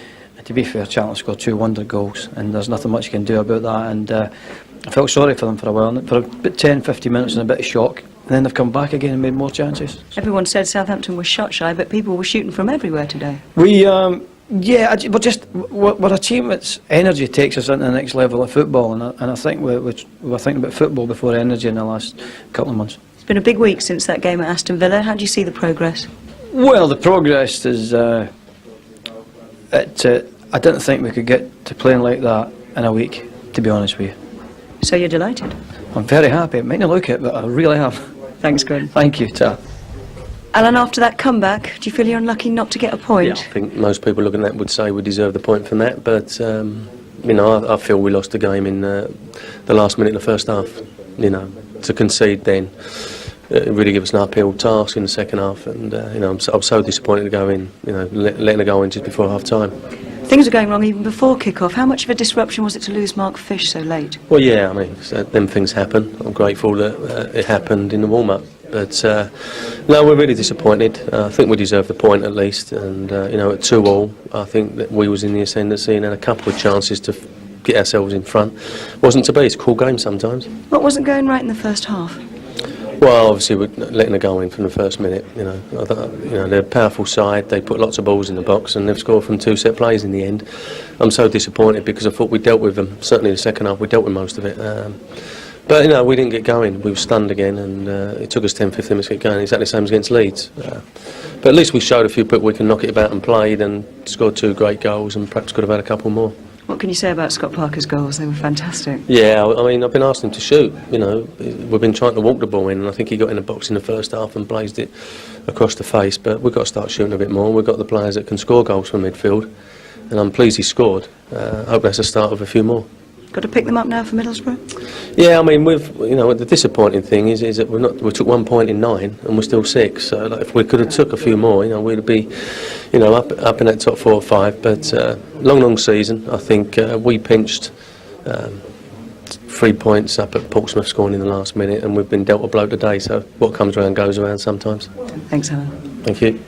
S9: to be fair, Charlton scored 2 wonder goals, and there's nothing much you can do about that, and I felt sorry for them for a while, for about 10-15 minutes and a bit of shock, and then they've come back again and made more chances.
S1: Everyone said Southampton was shot shy, but people were shooting from everywhere today.
S9: We're a team that's energy takes us into the next level of football, and I think we're thinking about football before energy in the last couple of months.
S1: It's been a big week since that game at Aston Villa. How do you see the progress?
S9: Well, the progress is I didn't think we could get to playing like that in a week, to be honest with you.
S1: So you're delighted?
S9: I'm very happy. It might not look it, but I really am.
S1: Thanks, Gordon.
S9: Thank you, Ta.
S1: Alan, after that comeback, do you feel you're unlucky not to get a point?
S2: Yeah, I think most people looking at that would say we deserve the point from that, but I feel we lost the game in the last minute of the first half. To concede then, it really gave us an uphill task in the second half, and I was so disappointed to go in, letting it go in just before half time.
S1: Things were going wrong even before kick-off. How much of a disruption was it to lose Mark Fish so late?
S2: Well, yeah, them things happen. I'm grateful that it happened in the warm-up. But no, we're really disappointed. I think we deserve the point at least. And at 2-2, I think that we was in the ascendancy and had a couple of chances to get ourselves in front. Wasn't to be. It's a cool game sometimes.
S1: What wasn't going right in the first half?
S2: Well, obviously we're letting it go in from the first minute. They're a powerful side. They put lots of balls in the box, and they've scored from 2 set plays in the end. I'm so disappointed because I thought we dealt with them. Certainly in the second half, we dealt with most of it. But we didn't get going. We were stunned again, and it took us 10-15 minutes to get going. Exactly the same as against Leeds. But at least we showed a few people we can knock it about and played, and scored 2 great goals, and perhaps could have had a couple more.
S1: What can you say about Scott Parker's goals? They were fantastic.
S2: Yeah, I've been asking him to shoot. We've been trying to walk the ball in, and I think he got in the box in the first half and blazed it across the face. But we've got to start shooting a bit more. We've got the players that can score goals from midfield, and I'm pleased he scored. I hope that's the start of a few more.
S1: Got to pick them up now for Middlesbrough?
S2: Yeah, the disappointing thing is that we took 1 point in 9 and we're still 6. So if we could have took a few more, we'd be, up in that top 4 or 5. But long season. I think we pinched 3 points up at Portsmouth, scoring in the last minute, and we've been dealt a blow today. So what comes around goes around sometimes.
S1: Thanks, Alan.
S2: Thank you.